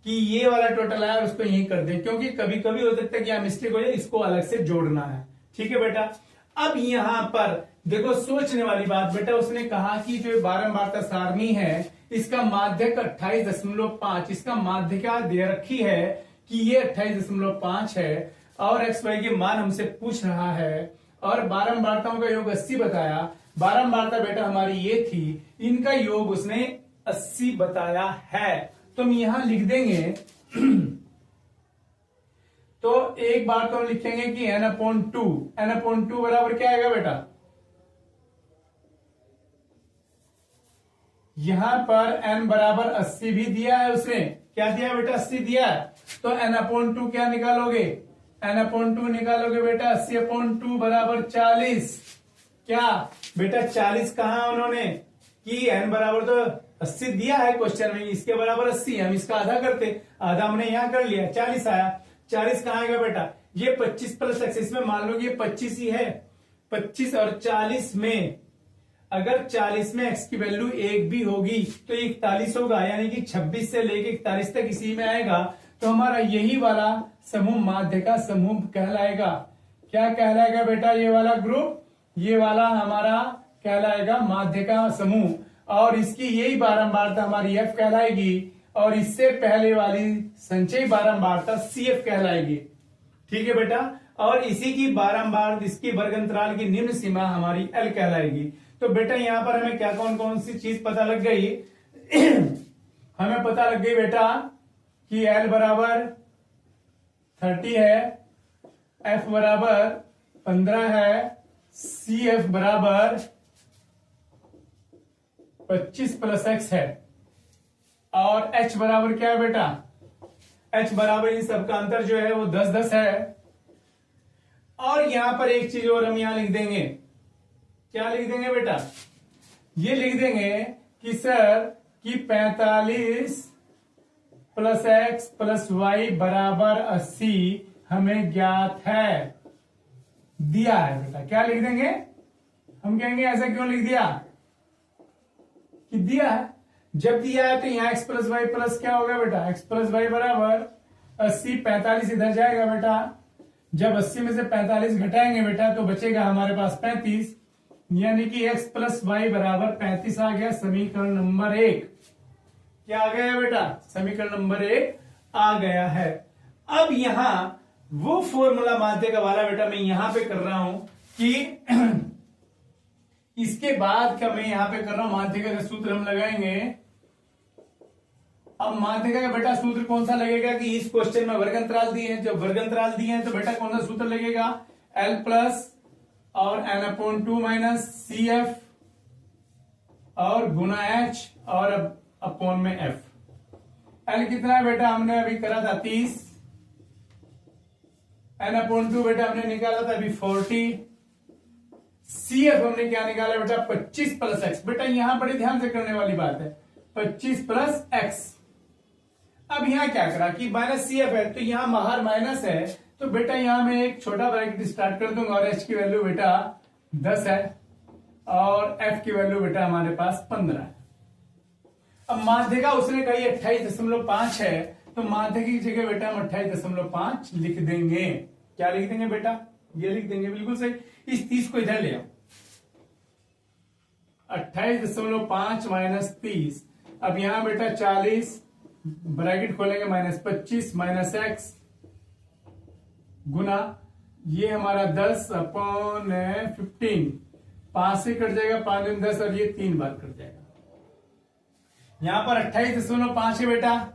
कि ये वाला टोटल आया और उसको यही कर दे, क्योंकि कभी कभी हो सकता है कि यहाँ मिस्टेक हो जाए, इसको अलग से जोड़ना है। ठीक है बेटा। अब यहां पर देखो सोचने वाली बात बेटा, उसने कहा कि जो बारंबारता सारणी है इसका माध्यक 28.5, इसका माध्यिका दे रखी है कि ये 28.5 है और एक्स वाई के मान हमसे पूछ रहा है, और बारंबारताओं का योग 80 बताया। बारंबारता बेटा हमारी ये थी, इनका योग उसने 80 बताया है, तो हम यहां लिख देंगे तो एक बार तो हम लिखेंगे कि n/2, n/2 बराबर क्या आएगा बेटा? यहां पर n बराबर 80 भी दिया है उसने, क्या दिया बेटा? 80 दिया है, तो n/2 क्या निकालोगे? n/2 निकालोगे बेटा 80/2 बराबर 40। क्या बेटा 40 कहा उन्होंने कि n बराबर तो 80 दिया है क्वेश्चन में, इसके बराबर 80, हम इसका आधा करते, आधा हमने यहां कर लिया, 40 आया। 40 कहां आएगा बेटा? ये 25 प्लस x, इसमें मान लो ये 25 ही है, 25 और 40 में अगर 40 में x की वैल्यू 1 भी होगी तो 41 होगा, यानी कि 26 से लेके 41 तक इसी में आएगा, तो हमारा यही वाला समूह माध्य का समूह कहलाएगा। क्या कहलाएगा बेटा? ये वाला ग्रुप, ये वाला हमारा कहलाएगा माध्य का समूह, और इसकी यही बारंबारता हमारी f कहलाएगी, और इससे पहले वाली संचयी बारंबारता CF कहलाएगी। ठीक है बेटा। और इसी की बारंबार इसकी वर्ग अंतराल की निम्न सीमा हमारी L कहलाएगी। तो बेटा यहां पर हमें क्या कौन कौन सी चीज पता लग गई? हमें पता लग गई बेटा कि L बराबर 30 है, F बराबर 15 है, CF बराबर 25 प्लस x है, और h बराबर क्या है बेटा? h बराबर इन सबका अंतर जो है वो 10-10 है। और यहां पर एक चीज और हम यहां लिख देंगे, क्या लिख देंगे बेटा? ये लिख देंगे कि सर कि 45 प्लस एक्स प्लस वाई बराबर 80 हमें ज्ञात है, दिया है बेटा। क्या लिख देंगे, हम कहेंगे ऐसा क्यों लिख दिया कि दिया है। जब दिया है तो यहाँ एक्स प्लस वाई प्लस क्या होगा बेटा, एक्स प्लस वाई बराबर 80, 45 इधर जाएगा बेटा। जब 80 में से 45 घटाएंगे बेटा तो बचेगा हमारे पास 35, यानी कि x प्लस वाई बराबर 35 आ गया। समीकरण नंबर 1 क्या आ गया है बेटा, समीकरण नंबर 1 आ गया है। अब यहां वो फॉर्मूला माध्यिका वाला बेटा मैं यहां पे कर रहा हूं कि इसके बाद का मैं यहां पे कर रहा हूं, माध्यिका का सूत्र हम लगाएंगे। अब माध्यिका का बेटा सूत्र कौन सा लगेगा कि इस क्वेश्चन में वर्ग अंतराल दिए हैं, जब वर्ग अंतराल दिए हैं तो बेटा कौन सा सूत्र लगेगा, L प्लस और n/2 माइनस सी एफ और गुना h और अपॉन में f। L कितना है बेटा, हमने अभी करा था 30, n/2 बेटा हमने निकाला था अभी 40, सी एफ हमने क्या निकाला बेटा 25 प्लस एक्स। बेटा यहां बड़े ध्यान से करने वाली बात है, 25 प्लस एक्स। अब यहां क्या करा कि माइनस सी एफ है तो यहां बाहर माइनस है, तो बेटा यहां मैं एक छोटा ब्रैकेट स्टार्ट कर दूंगा और एच की वैल्यू बेटा 10 है और एफ की वैल्यू बेटा हमारे पास 15 है। अब माध्यिका उसने कही 28.5 है, तो माध्यिका की जगह बेटा हम 28.5 लिख देंगे। क्या लिख देंगे बेटा, ये लिख देंगे, बिल्कुल सही। इस 30 को इधर ले आओ, 28.5 माइनस 30। अब यहां बेटा 40 ब्रैकेट खोलेंगे माइनस 25 माइनस एक्स गुना ये हमारा 10 अपॉन 15, 5 से कट जाएगा, 5 दिन 10 और ये 3 बार कट जाएगा। यहां पर 28.5 है बेटा,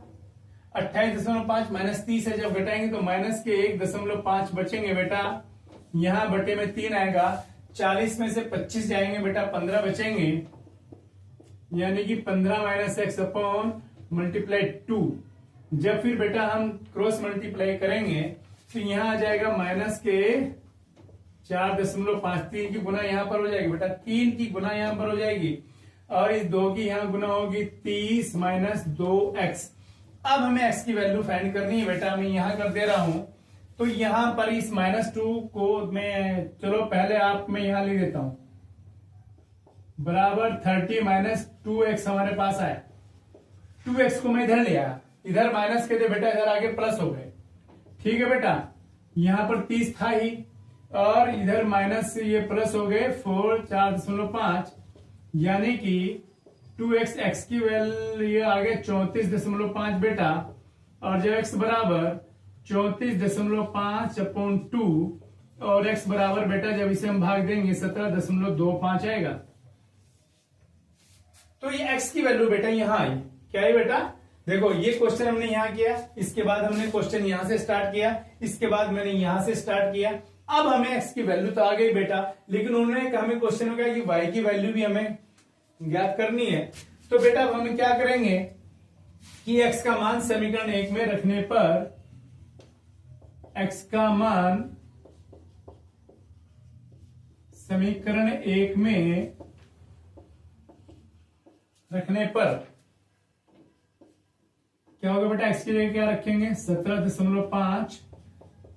28.5 माइनस 30 है, जब घटाएंगे तो माइनस के 1.5 बचेंगे बेटा, यहां बटे में 3 आएगा, 40 में से 25 जाएंगे बेटा, 15 बचेंगे, यानी कि 15 माइनस एक्स अपॉन मल्टीप्लाई 2। जब फिर बेटा हम क्रॉस मल्टीप्लाई करेंगे तो यहां आ जाएगा माइनस के 4.5, 3 की गुना यहां पर हो जाएगी बेटा, 3 की गुना यहां पर हो जाएगी और इस 2 की यहां गुना होगी 30 माइनस 2x। अब हमें x की वैल्यू फाइंड करनी है बेटा, मैं यहां कर दे रहा हूं। तो यहां पर इस -2 को मैं, चलो पहले आप मैं यहां लिख देता हूं, बराबर 30 माइनस 2x हमारे पास आया। 2x को मैं इधर ले आया, इधर माइनस के थे बेटा, इधर आगे प्लस हो गए, ठीक है बेटा। यहां पर 30 था ही और इधर माइनस से ये प्लस हो गए 4.5, यानी कि 2x, x की वैल्यू आ गए 34.5 बेटा, और जब x बराबर 34.5 अपॉन 2 और x बराबर बेटा जब इसे हम भाग देंगे 17.25 आएगा। तो ये x की वैल्यू बेटा यहां आई, क्या है बेटा, देखो ये क्वेश्चन हमने यहां किया, इसके बाद हमने क्वेश्चन यहां से स्टार्ट किया, इसके बाद मैंने यहां से स्टार्ट किया। अब हमें x की वैल्यू तो आ गई बेटा, लेकिन उन्होंने हमें क्वेश्चन में कहा कि y की वैल्यू भी हमें ज्ञात करनी है। तो बेटा अब हम क्या करेंगे कि x का मान समीकरण 1 में रखने पर, x का मान समीकरण 1 में रखने पर क्या होगा बेटा, x की जगह क्या रखेंगे 17.5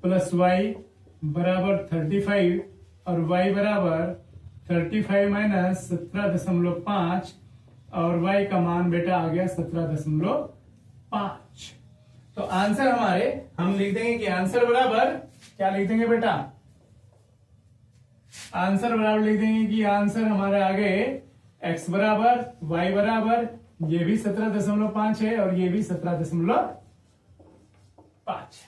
प्लस y बराबर 35 और y बराबर 35 माइनस 17.5 और y का मान बेटा आ गया 17.5। तो आंसर हमारे हम लिख देंगे कि आंसर बराबर क्या लिख देंगे बेटा, आंसर बराबर लिख देंगे कि आंसर हमारे आ गए x बराबर y बराबर ये भी 17.5 है और ये भी 17.5।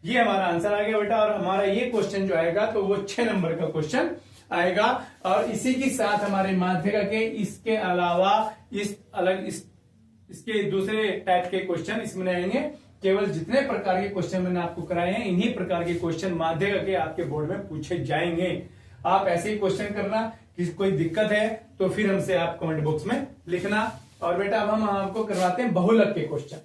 ये हमारा आंसर आ गया बेटा, और हमारा ये क्वेश्चन जो आएगा तो वो 6 नंबर का क्वेश्चन आएगा। और इसी के साथ हमारे माध्यिका के इसके अलावा इसके दूसरे टाइप के क्वेश्चन इसमें आएंगे। केवल जितने प्रकार के क्वेश्चन मैंने आपको कराए हैं, इन्हीं प्रकार के क्वेश्चन माध्यिका के आपके बोर्ड में पूछे जाएंगे। आप ऐसे ही क्वेश्चन करना, किसी कोई दिक्कत है तो फिर हमसे आप कमेंट बॉक्स में लिखना। और बेटा अब हम आपको करवाते हैं बहुलक के क्वेश्चन।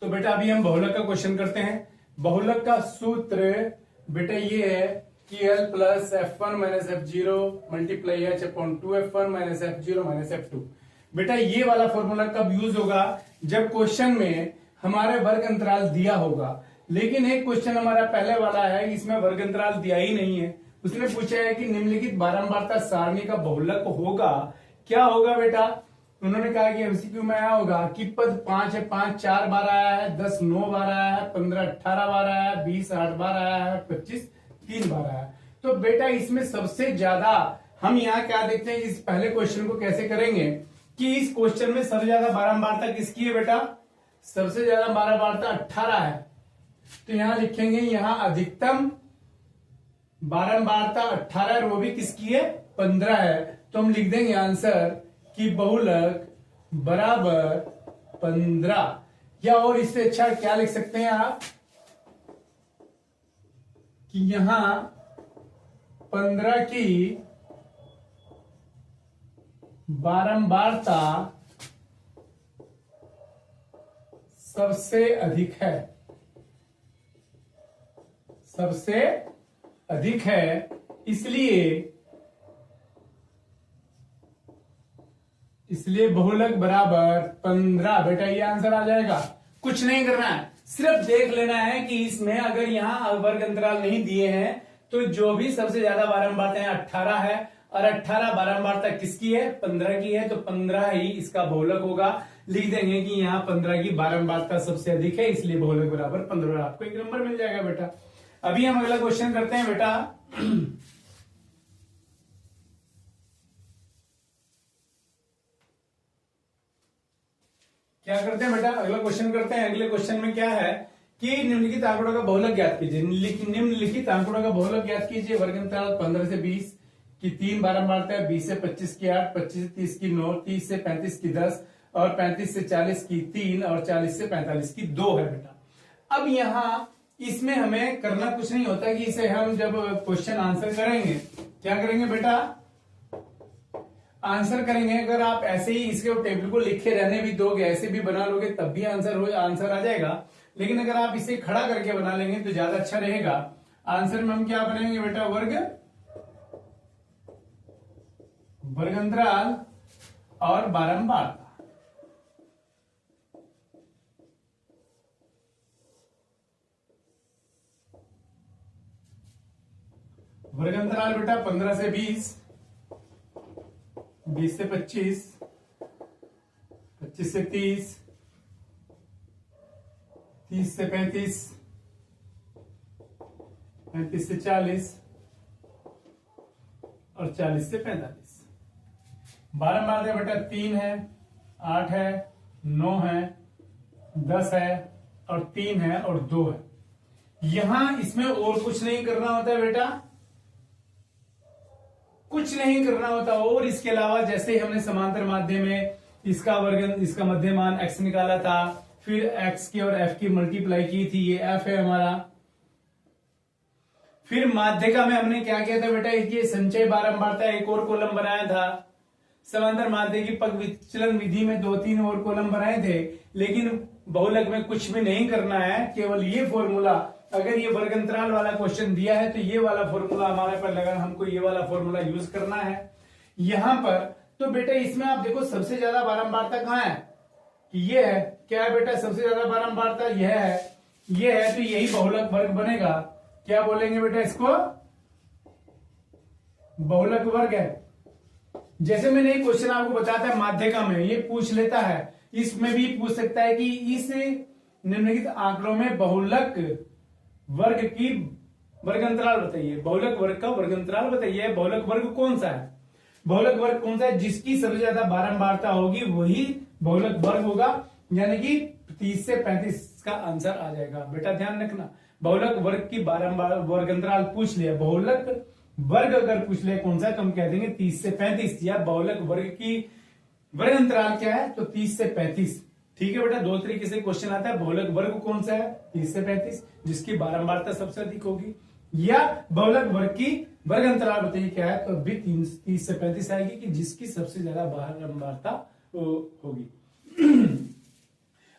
तो बेटा अभी हम बहुलक का क्वेश्चन करते हैं। बहुलक का सूत्र बेटा ये है कि L plus F1 minus F0 multiply H upon 2F1 minus F0 minus F2। बेटा ये वाला फॉर्मूला कब यूज होगा, जब क्वेश्चन में हमारे वर्ग अंतराल दिया होगा, लेकिन एक क्वेश्चन हमारा पहले वाला है, इसमें वर्ग अंतराल दिया ही नहीं है। उसने पूछा है कि निम्नलिखित बारंबारता सारणी का बहुलक होगा, क्या होगा बेटा? उन्होंने कहा कि एमसीक्यू में आया होगा कि पद 5 है, 5 4 बार आया है, 10 9 बार आया है, 15 18 बार आया है, 20 8 बार आया है, 25 3 बार आया है। तो बेटा इसमें सबसे ज्यादा हम यहाँ क्या देखते हैं, इस पहले क्वेश्चन को कैसे करेंगे कि इस क्वेश्चन में सबसे ज्यादा बारंबारता किसकी है बेटा? सबसे ज्यादा बारंबारता 18 है। तो यहां लिखेंगे, यहां अधिकतम बारंबारता 18 है, वो भी किसकी है? 15 है। तो हम लिख देंगे आंसर कि बहुलक बराबर 15। या और इससे अच्छा क्या लिख सकते हैं आप कि यहां 15 की बारंबारता सबसे अधिक है, सबसे अधिक है, इसलिए बहुलक बराबर 15। बेटा ये आंसर आ जाएगा। कुछ नहीं करना है, सिर्फ देख लेना है कि इसमें अगर यहां वर्ग अंतराल नहीं दिए हैं तो जो भी सबसे ज्यादा बारंबारता है 18 है, और 18 बारंबारता किसकी है? 15 की है। तो 15 ही इसका बहुलक होगा। लिख देंगे कि यहाँ 15 की बारंबारता सबसे अधिक है, इसलिए बहुलक बराबर 15। आपको एक नंबर मिल जाएगा बेटा। अभी हम अगला क्वेश्चन करते हैं बेटा। क्या करते हैं बेटा? अगला क्वेश्चन करते हैं। अगले क्वेश्चन में क्या है कि निम्नलिखित आंकड़ों का बहुलक ज्ञात कीजिए। निम्नलिखित आंकड़ों का बहुलक ज्ञात कीजिए। वर्ग अंतराल 15 से 20 की 3 बारंबारता है, 20 से 25 की 8, 25 से 30 की 9, 30 से 35 की 10 और 35 से 40 की 3 और 40 से 45 की 2 है बेटा। अब यहां इसमें हमें करना कुछ नहीं होता कि इसे हम जब क्वेश्चन आंसर करेंगे, क्या करेंगे बेटा? आंसर करेंगे। अगर आप ऐसे ही इसके टेबल को लिखे रहने भी दोगे, ऐसे भी बना लोगे, तब भी आंसर आ जाएगा। लेकिन अगर आप इसे खड़ा करके बना लेंगे तो ज्यादा अच्छा रहेगा। आंसर में हम क्या बनाएंगे बेटा? वर्ग अंतराल और बारंबारता। वर्ग अंतराल बेटा 15 से 20, 20 से 25, 25 से 30, 30 से 35, 35 से 40 और 40 से 45। बारंबारता बेटा 3 है, 8 है, 9 है, 10 है और 3 है और 2 है। यहां इसमें और कुछ नहीं करना होता है बेटा, कुछ नहीं करना होता। और इसके अलावा जैसे ही हमने समांतर माध्य में इसका वर्ग, इसका मध्यमान x निकाला था, फिर x की और f की मल्टीप्लाई की थी, ये f है हमारा। फिर माध्यिका में हमने क्या किया था बेटा? ये संचय बारंबारता एक और कॉलम बनाया था। समांतर माध्य की पग विचलन विधि में 2-3 और कॉलम बनाए थे। लेकिन बहुलक में कुछ भी नहीं करना है, केवल ये फॉर्मूला, अगर ये वर्ग अंतराल वाला क्वेश्चन दिया है तो ये वाला फॉर्मूला हमारे पर लगा, हमको ये वाला फॉर्मूला यूज करना है यहां पर। तो बेटा इसमें आप देखो सबसे ज्यादा बारंबारता कहां है? कि ये है। क्या है बेटा? सबसे ज्यादा बारंबारता यह है, ये है। तो यही बहुलक वर्ग बनेगा। क्या बोलेंगे बेटा इसको? बहुलक वर्ग है। जैसे मैंने एक क्वेश्चन आपको बताया था माध्यिका में, ये पूछ लेता है, इसमें भी पूछ सकता है कि इस निम्नलिखित आंकड़ों में बहुलक वर्ग की वर्ग अंतराल बताइए। बहुलक वर्ग का वर्ग अंतराल बताइए। बहुलक वर्ग कौन सा है? बहुलक वर्ग कौन सा है? जिसकी सबसे ज्यादा बारंबारता होगी वही बहुलक वर्ग होगा, यानी कि 30 से 35 का आंसर आ जाएगा। बेटा ध्यान रखना, बहुलक वर्ग की बारंबार वर्ग अंतराल पूछ लिया, बहुलक वर्ग अगर पूछ ले कौन सा, तो हम कह देंगे 30 से 35। या बहुलक वर्ग की वर्ग अंतराल क्या है? तो 30 से 35। ठीक है बेटा, दो तरीके से क्वेश्चन आता है। बहुलक वर्ग कौन सा है? 30 से 35, जिसकी बारंबारता सबसे अधिक होगी। या बहुलक वर्ग की वर्ग अंतराल बताइए क्या है? तो भी 30 से 35 आएगी कि जिसकी सबसे ज्यादा बारंबारता होगी।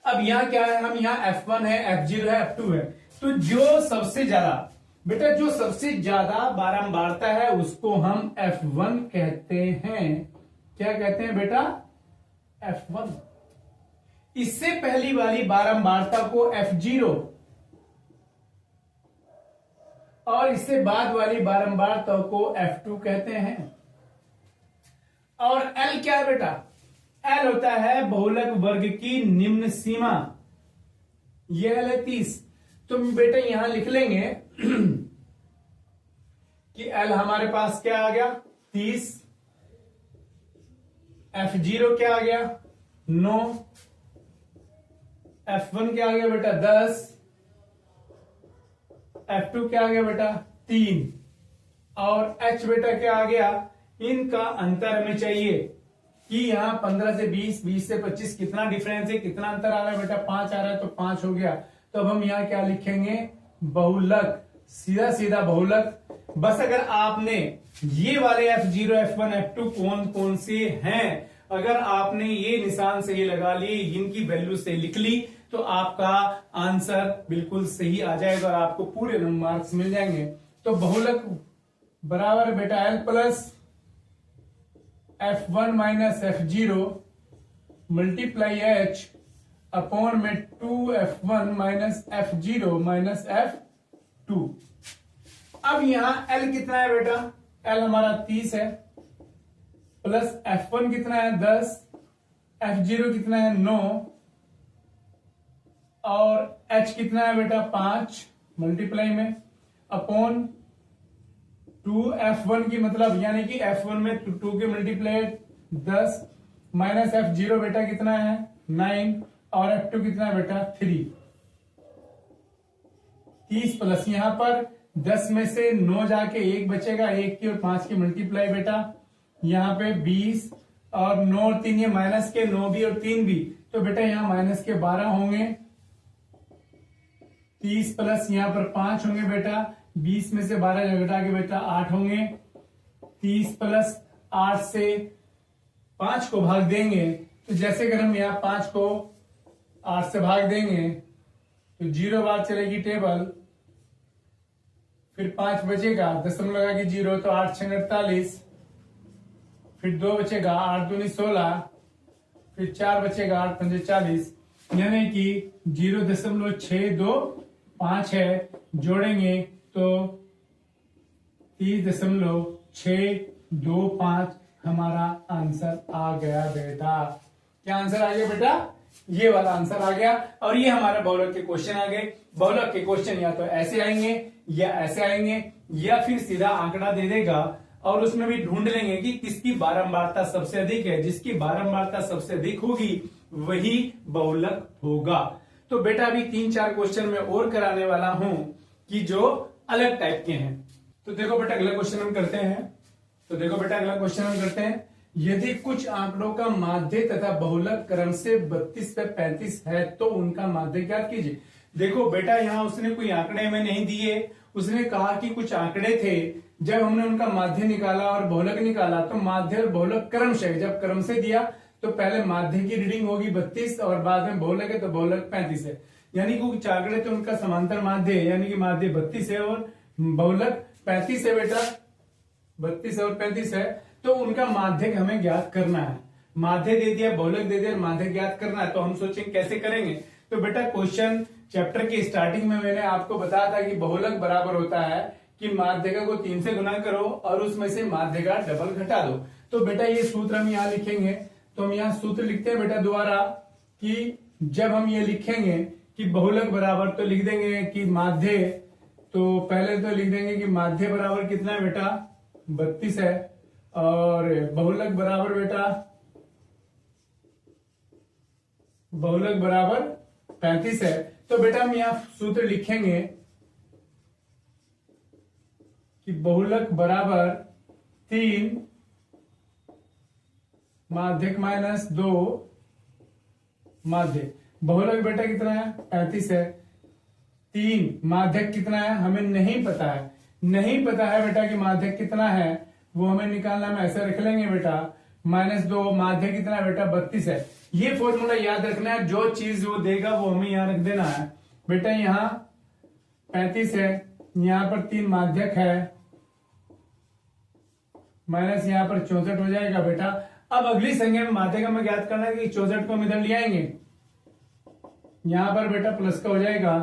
अब यहाँ क्या है? हम यहाँ F1 है, F0 है, F2 है। तो जो सबसे ज्यादा बेटा, जो सबसे ज्यादा बारंबारता है उसको हम F1 कहते हैं। क्या कहते हैं बेटा? F1। इससे पहली वाली बारंबारता को F0 और इससे बाद वाली बारंबारता को F2 कहते हैं। और L क्या है बेटा? L होता है बहुलक वर्ग की निम्न सीमा, ये L है 30। तो बेटा यहां लिख लेंगे कि L हमारे पास क्या आ गया 30, F0 क्या आ गया 9, F1 क्या आ गया बेटा 10, F2 क्या आ गया बेटा 3 और H बेटा क्या आ गया। इनका अंतर हमें चाहिए कि यहाँ 15 से 20, 20 से 25 कितना डिफरेंस है, कितना अंतर आ रहा है बेटा 5 आ रहा है, तो 5 हो गया। तो अब हम यहाँ क्या लिखेंगे बहुलक, सीधा सीधा बहुलक। बस अगर आपने ये वाले F0, F1, F2 कौन कौन से हैं, अगर आपने ये निशान सही लगा लिए, इनकी वैल्यू से लिख ली, तो आपका आंसर बिल्कुल सही आ जाएगा और आपको पूरे मार्क्स मिल जाएंगे। तो बहुलक बराबर बेटा L plus F1 minus F0 multiply H upon में 2F1 minus F0 minus F2। अब यहां L कितना है बेटा? L हमारा 30 है, प्लस F1 कितना है 10, F0 कितना है 9 और H कितना है बेटा 5 मल्टीप्लाई में अपॉन 2F1 की मतलब यानी कि F1 में 2 के मल्टीप्लाई 10 माइनस F0 बेटा कितना है 9 और F2 कितना है बेटा 3। 30 प्लस यहां पर 10 में से 9 जाके 1 बचेगा, 1 की और 5 की मल्टीप्लाई बेटा यहाँ पे 20 और 9 और 3 ये माइनस के 9 भी और 3 भी, तो बेटा यहाँ माइनस के 12 होंगे। 30 प्लस यहाँ पर 5 होंगे बेटा, 20 में से 12 घटा के बेटा 8 होंगे। 30 प्लस 8 से 5 को भाग देंगे, तो जैसे अगर हम यहाँ 5 को 8 से भाग देंगे तो 0 बार चलेगी टेबल, फिर 5 बचेगा, दशमलव लगा के 0 तो 8 6 48, फिर 2 बचेगा 8 दूनी 16, फिर 4 बचेगा 8 पंजे 40, यानी कि 0.625 है, जोड़ेंगे तो 30.625 हमारा आंसर आ गया बेटा। क्या आंसर आ गया बेटा? ये वाला आंसर आ गया। और ये हमारे बहुलक के क्वेश्चन आ गए। बहुलक के क्वेश्चन या तो ऐसे आएंगे या ऐसे आएंगे या फिर सीधा आंकड़ा दे देगा और उसमें भी ढूंढ लेंगे कि किसकी बारंबारता सबसे अधिक है। जिसकी बारंबारता सबसे अधिक होगी वही बहुलक होगा। तो बेटा अभी 3-4 क्वेश्चन में और कराने वाला हूं कि जो अलग टाइप के हैं। तो देखो बेटा अगला क्वेश्चन हम करते हैं। यदि कुछ आंकड़ों का माध्य तथा बहुलक क्रम से 32 पे 35 है तो उनका माध्य ज्ञात कीजिए। देखो बेटा यहाँ उसने कोई आंकड़े हमें नहीं दिए, उसने कहा कि कुछ आंकड़े थे, जब हमने उनका माध्य निकाला और बहुलक निकाला तो माध्य और बहुलक क्रमशः, जब क्रम से दिया तो पहले माध्य की रीडिंग होगी 32 और बाद में बहुलक है तो बहुलक 35 है। यानी कि कुछ आंकड़े तो उनका समांतर माध्य है, यानी कि माध्य 32 है और बहुलक 35 है बेटा, 32 और 35 है, तो उनका माध्य हमें ज्ञात करना है। माध्य दे दिया, बहुलक दे दिया, माध्य ज्ञात करना है। तो हम सोचेंगे कैसे करेंगे। तो बेटा क्वेश्चन चैप्टर की स्टार्टिंग में मैंने आपको बताया था कि बहुलक बराबर होता है कि माध्यिका को 3 से गुना करो और उसमें से माध्यिका डबल घटा दो। तो बेटा ये सूत्र हम यहाँ लिखेंगे, तो हम यहाँ सूत्र लिखते हैं बेटा दोबारा कि जब हम ये लिखेंगे कि बहुलक बराबर, तो लिख देंगे कि माध्य, तो पहले तो लिख देंगे कि माध्य बराबर कितना है बेटा 32 है और बहुलक बराबर बेटा बहुलक बराबर 35 है। तो बेटा हम यहाँ सूत्र लिखेंगे कि बहुलक बराबर 3 माध्यक माइनस 2 माध्य। बहुलक बेटा कितना है 35 है, 3 माध्यक कितना है हमें नहीं पता है, नहीं पता है बेटा कि माध्यक कितना है, वो हमें निकालना है। ऐसे रख लेंगे बेटा -2 माध्य कितना है बेटा 32 है। ये फॉर्मूला याद रखना है, जो चीज वो देगा वो हमें यहाँ रख देना है बेटा। यहाँ 35 है, यहाँ पर 3 माध्यक है, माइनस यहाँ पर 64 हो जाएगा बेटा। अब अगली संख्या में माध्यक हमें ज्ञात करना है कि 64 को हम इधर ले आएंगे यहां पर बेटा प्लस का हो जाएगा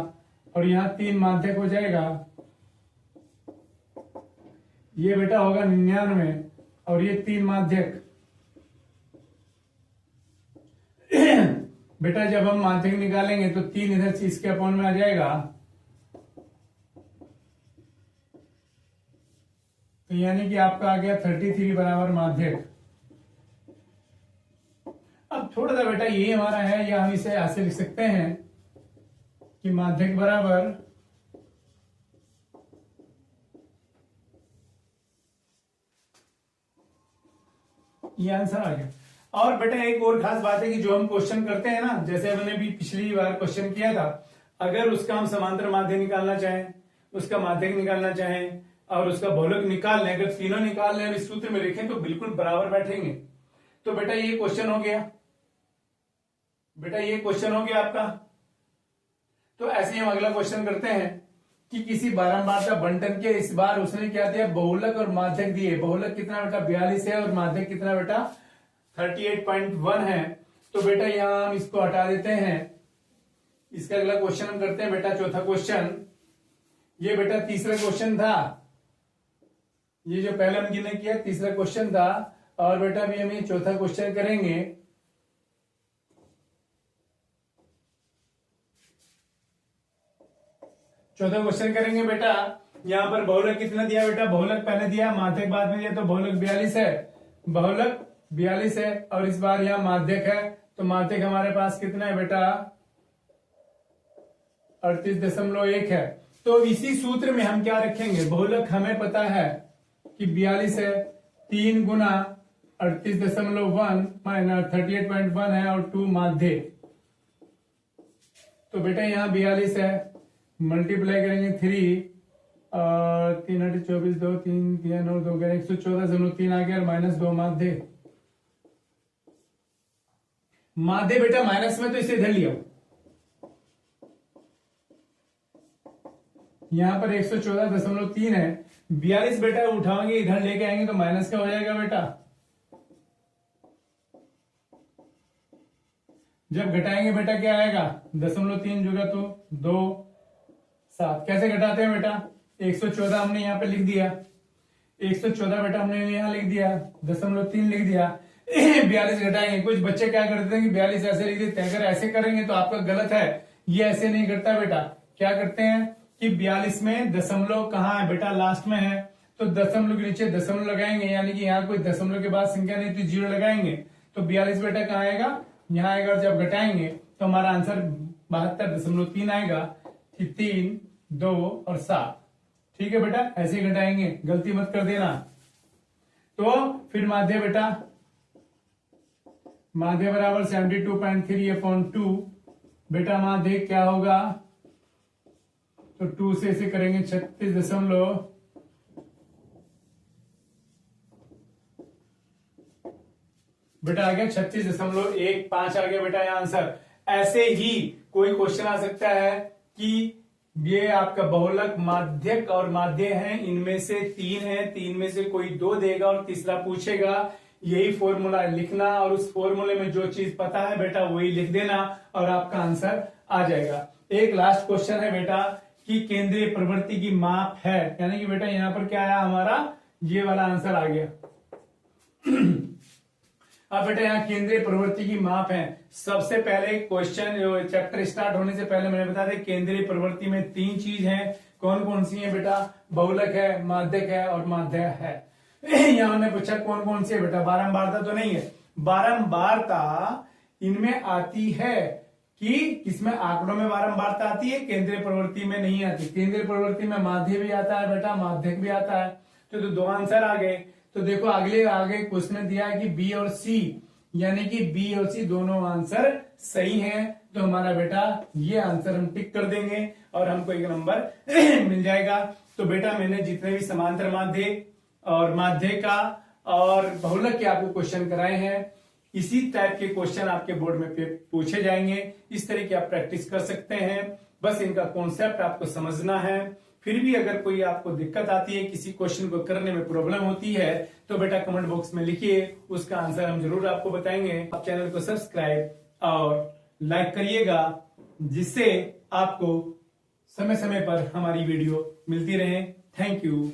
और यहां 3 माध्यक हो जाएगा, ये बेटा होगा 99 और ये 3 माध्यक। बेटा जब हम माध्यक निकालेंगे तो 3 इधर से इसके अपॉन में आ जाएगा, तो यानी कि आपका आ गया 33 बराबर माध्यक। अब थोड़ा सा बेटा ये हमारा है, या हम इसे ऐसे लिख सकते हैं कि माध्यक बराबर ये आंसर आ गया। और बेटा एक और खास बात है कि जो हम क्वेश्चन करते हैं ना, जैसे हमने भी पिछली बार क्वेश्चन किया था, अगर उसका हम समांतर माध्यक निकालना चाहें, उसका माध्यक निकालना चाहें और उसका बहुलक निकाल लें, अगर तीनों निकाल लें और इस सूत्र में लिखें तो बिल्कुल बराबर बैठेंगे। तो बेटा ये क्वेश्चन हो गया, बेटा ये क्वेश्चन हो गया आपका। तो ऐसे ही हम अगला क्वेश्चन करते हैं कि किसी बारंबारता बंटन के इस बार उसने क्या दिया, बहुलक और माध्यक दिए। बहुलक कितना बेटा 42 है और माध्यक कितना बेटा 38.1 है। तो बेटा यहां हम इसको हटा देते हैं। इसका अगला क्वेश्चन हम करते हैं बेटा, चौथा क्वेश्चन। ये बेटा तीसरा क्वेश्चन था, ये जो पहले हम जिन्हें किया तीसरा क्वेश्चन था, और बेटा अभी हम ये चौथा क्वेश्चन करेंगे। चौथा क्वेश्चन करेंगे बेटा, यहां पर बहुलक कितना दिया बेटा, बहुलक पहले दिया, माध्यक बाद में दिया, तो बहुलक 42 है, बहुलक 42 है और इस बार यहां माध्यक है, तो माध्यक हमारे पास कितना है बेटा 38.1 है। तो इसी सूत्र में हम क्या रखेंगे, बहुलक हमें पता है कि 42 है, 3 गुना 38.1 माइनस 38.1 है और 2 माध्यक। तो बेटा यहां 42 है, मल्टीप्लाई करेंगे 3 और 3 8 24 2 3 3 9 2 114.3 आ गया और माइनस 2 माध्य। माध्य बेटा माइनस में तो इसे इधर लिया, यहां पर 114.3 है, 42 बेटा उठाएंगे इधर लेके आएंगे तो माइनस का हो जाएगा बेटा, जब घटाएंगे बेटा क्या आएगा 0.3 जुगा तो 2 7। कैसे घटाते हैं बेटा, 114 हमने यहाँ पे लिख दिया, 114 बेटा हमने यहाँ लिख दिया, 0.3 लिख दिया, 42 घटाएंगे। कुछ बच्चे क्या करते हैं कि 42 ऐसे लिख देते हैं, अगर ऐसे करेंगे तो आपका गलत है, ये ऐसे नहीं करता बेटा। क्या करते हैं कि 42 में दशमलव कहाँ है बेटा, लास्ट में है, तो दशमलव के नीचे दशमलव लगाएंगे, यानी कि यहाँ कोई दशमलव के बाद संख्या नहीं तो 0 लगाएंगे, तो 42 बेटा कहाँ आएगा, यहाँ आएगा। और जब घटाएंगे तो हमारा आंसर 72.3 आएगा, 3 2 और 7। ठीक है बेटा, ऐसे ही घटाएंगे, गलती मत कर देना। तो फिर माध्य बेटा, माध्य बराबर 72.3/2 बेटा माध्य क्या होगा, तो 2 से इसे करेंगे 36 बेटा आ गया 36.15 आ गया बेटा यह आंसर। ऐसे ही कोई क्वेश्चन आ सकता है कि ये आपका बहुलक माध्यक और माध्य है, इनमें से 3 है, 3 में से कोई 2 देगा और तीसरा पूछेगा, यही फॉर्मूला लिखना और उस फॉर्मूले में जो चीज पता है बेटा वही लिख देना और आपका आंसर आ जाएगा। एक लास्ट क्वेश्चन है बेटा कि केंद्रीय प्रवृत्ति की माप है, यानी कि बेटा यहां पर क्या आया हमारा, ये वाला आंसर आ गया। अब बेटा यहाँ केंद्रीय प्रवृत्ति की माप है। सबसे पहले क्वेश्चन चैप्टर स्टार्ट होने से पहले मैंने बता दें केंद्रीय प्रवृत्ति में 3 चीज हैं, कौन कौन सी है बेटा, बहुलक है, माध्यक है और माध्य है। यहाँ हमने पूछा कौन कौन सी है बेटा, बारंबारता तो नहीं है, बारंबारता इनमें आती है कि किसमें, आंकड़ों में बारंबारता आती है, केंद्रीय प्रवृत्ति में नहीं आती। केंद्रीय प्रवृत्ति में माध्य भी आता है बेटा, माध्यक भी आता है, तो 2 आंसर आ गए। तो देखो आगे क्वेश्चन दिया है कि बी और सी, यानी कि बी और सी दोनों आंसर सही हैं, तो हमारा बेटा ये आंसर हम टिक कर देंगे और हमको 1 नंबर मिल जाएगा। तो बेटा मैंने जितने भी समांतर माध्य और माध्य का और बहुलक के आपको क्वेश्चन कराए हैं, इसी टाइप के क्वेश्चन आपके बोर्ड में पूछे जाएंगे। इस तरह की आप प्रैक्टिस कर सकते हैं, बस इनका कॉन्सेप्ट आपको समझना है। फिर भी अगर कोई आपको दिक्कत आती है, किसी क्वेश्चन को करने में प्रॉब्लम होती है, तो बेटा कमेंट बॉक्स में लिखिए, उसका आंसर हम जरूर आपको बताएंगे। आप चैनल को सब्सक्राइब और लाइक करिएगा। जिससे आपको समय समय पर हमारी वीडियो मिलती रहे। Thank you.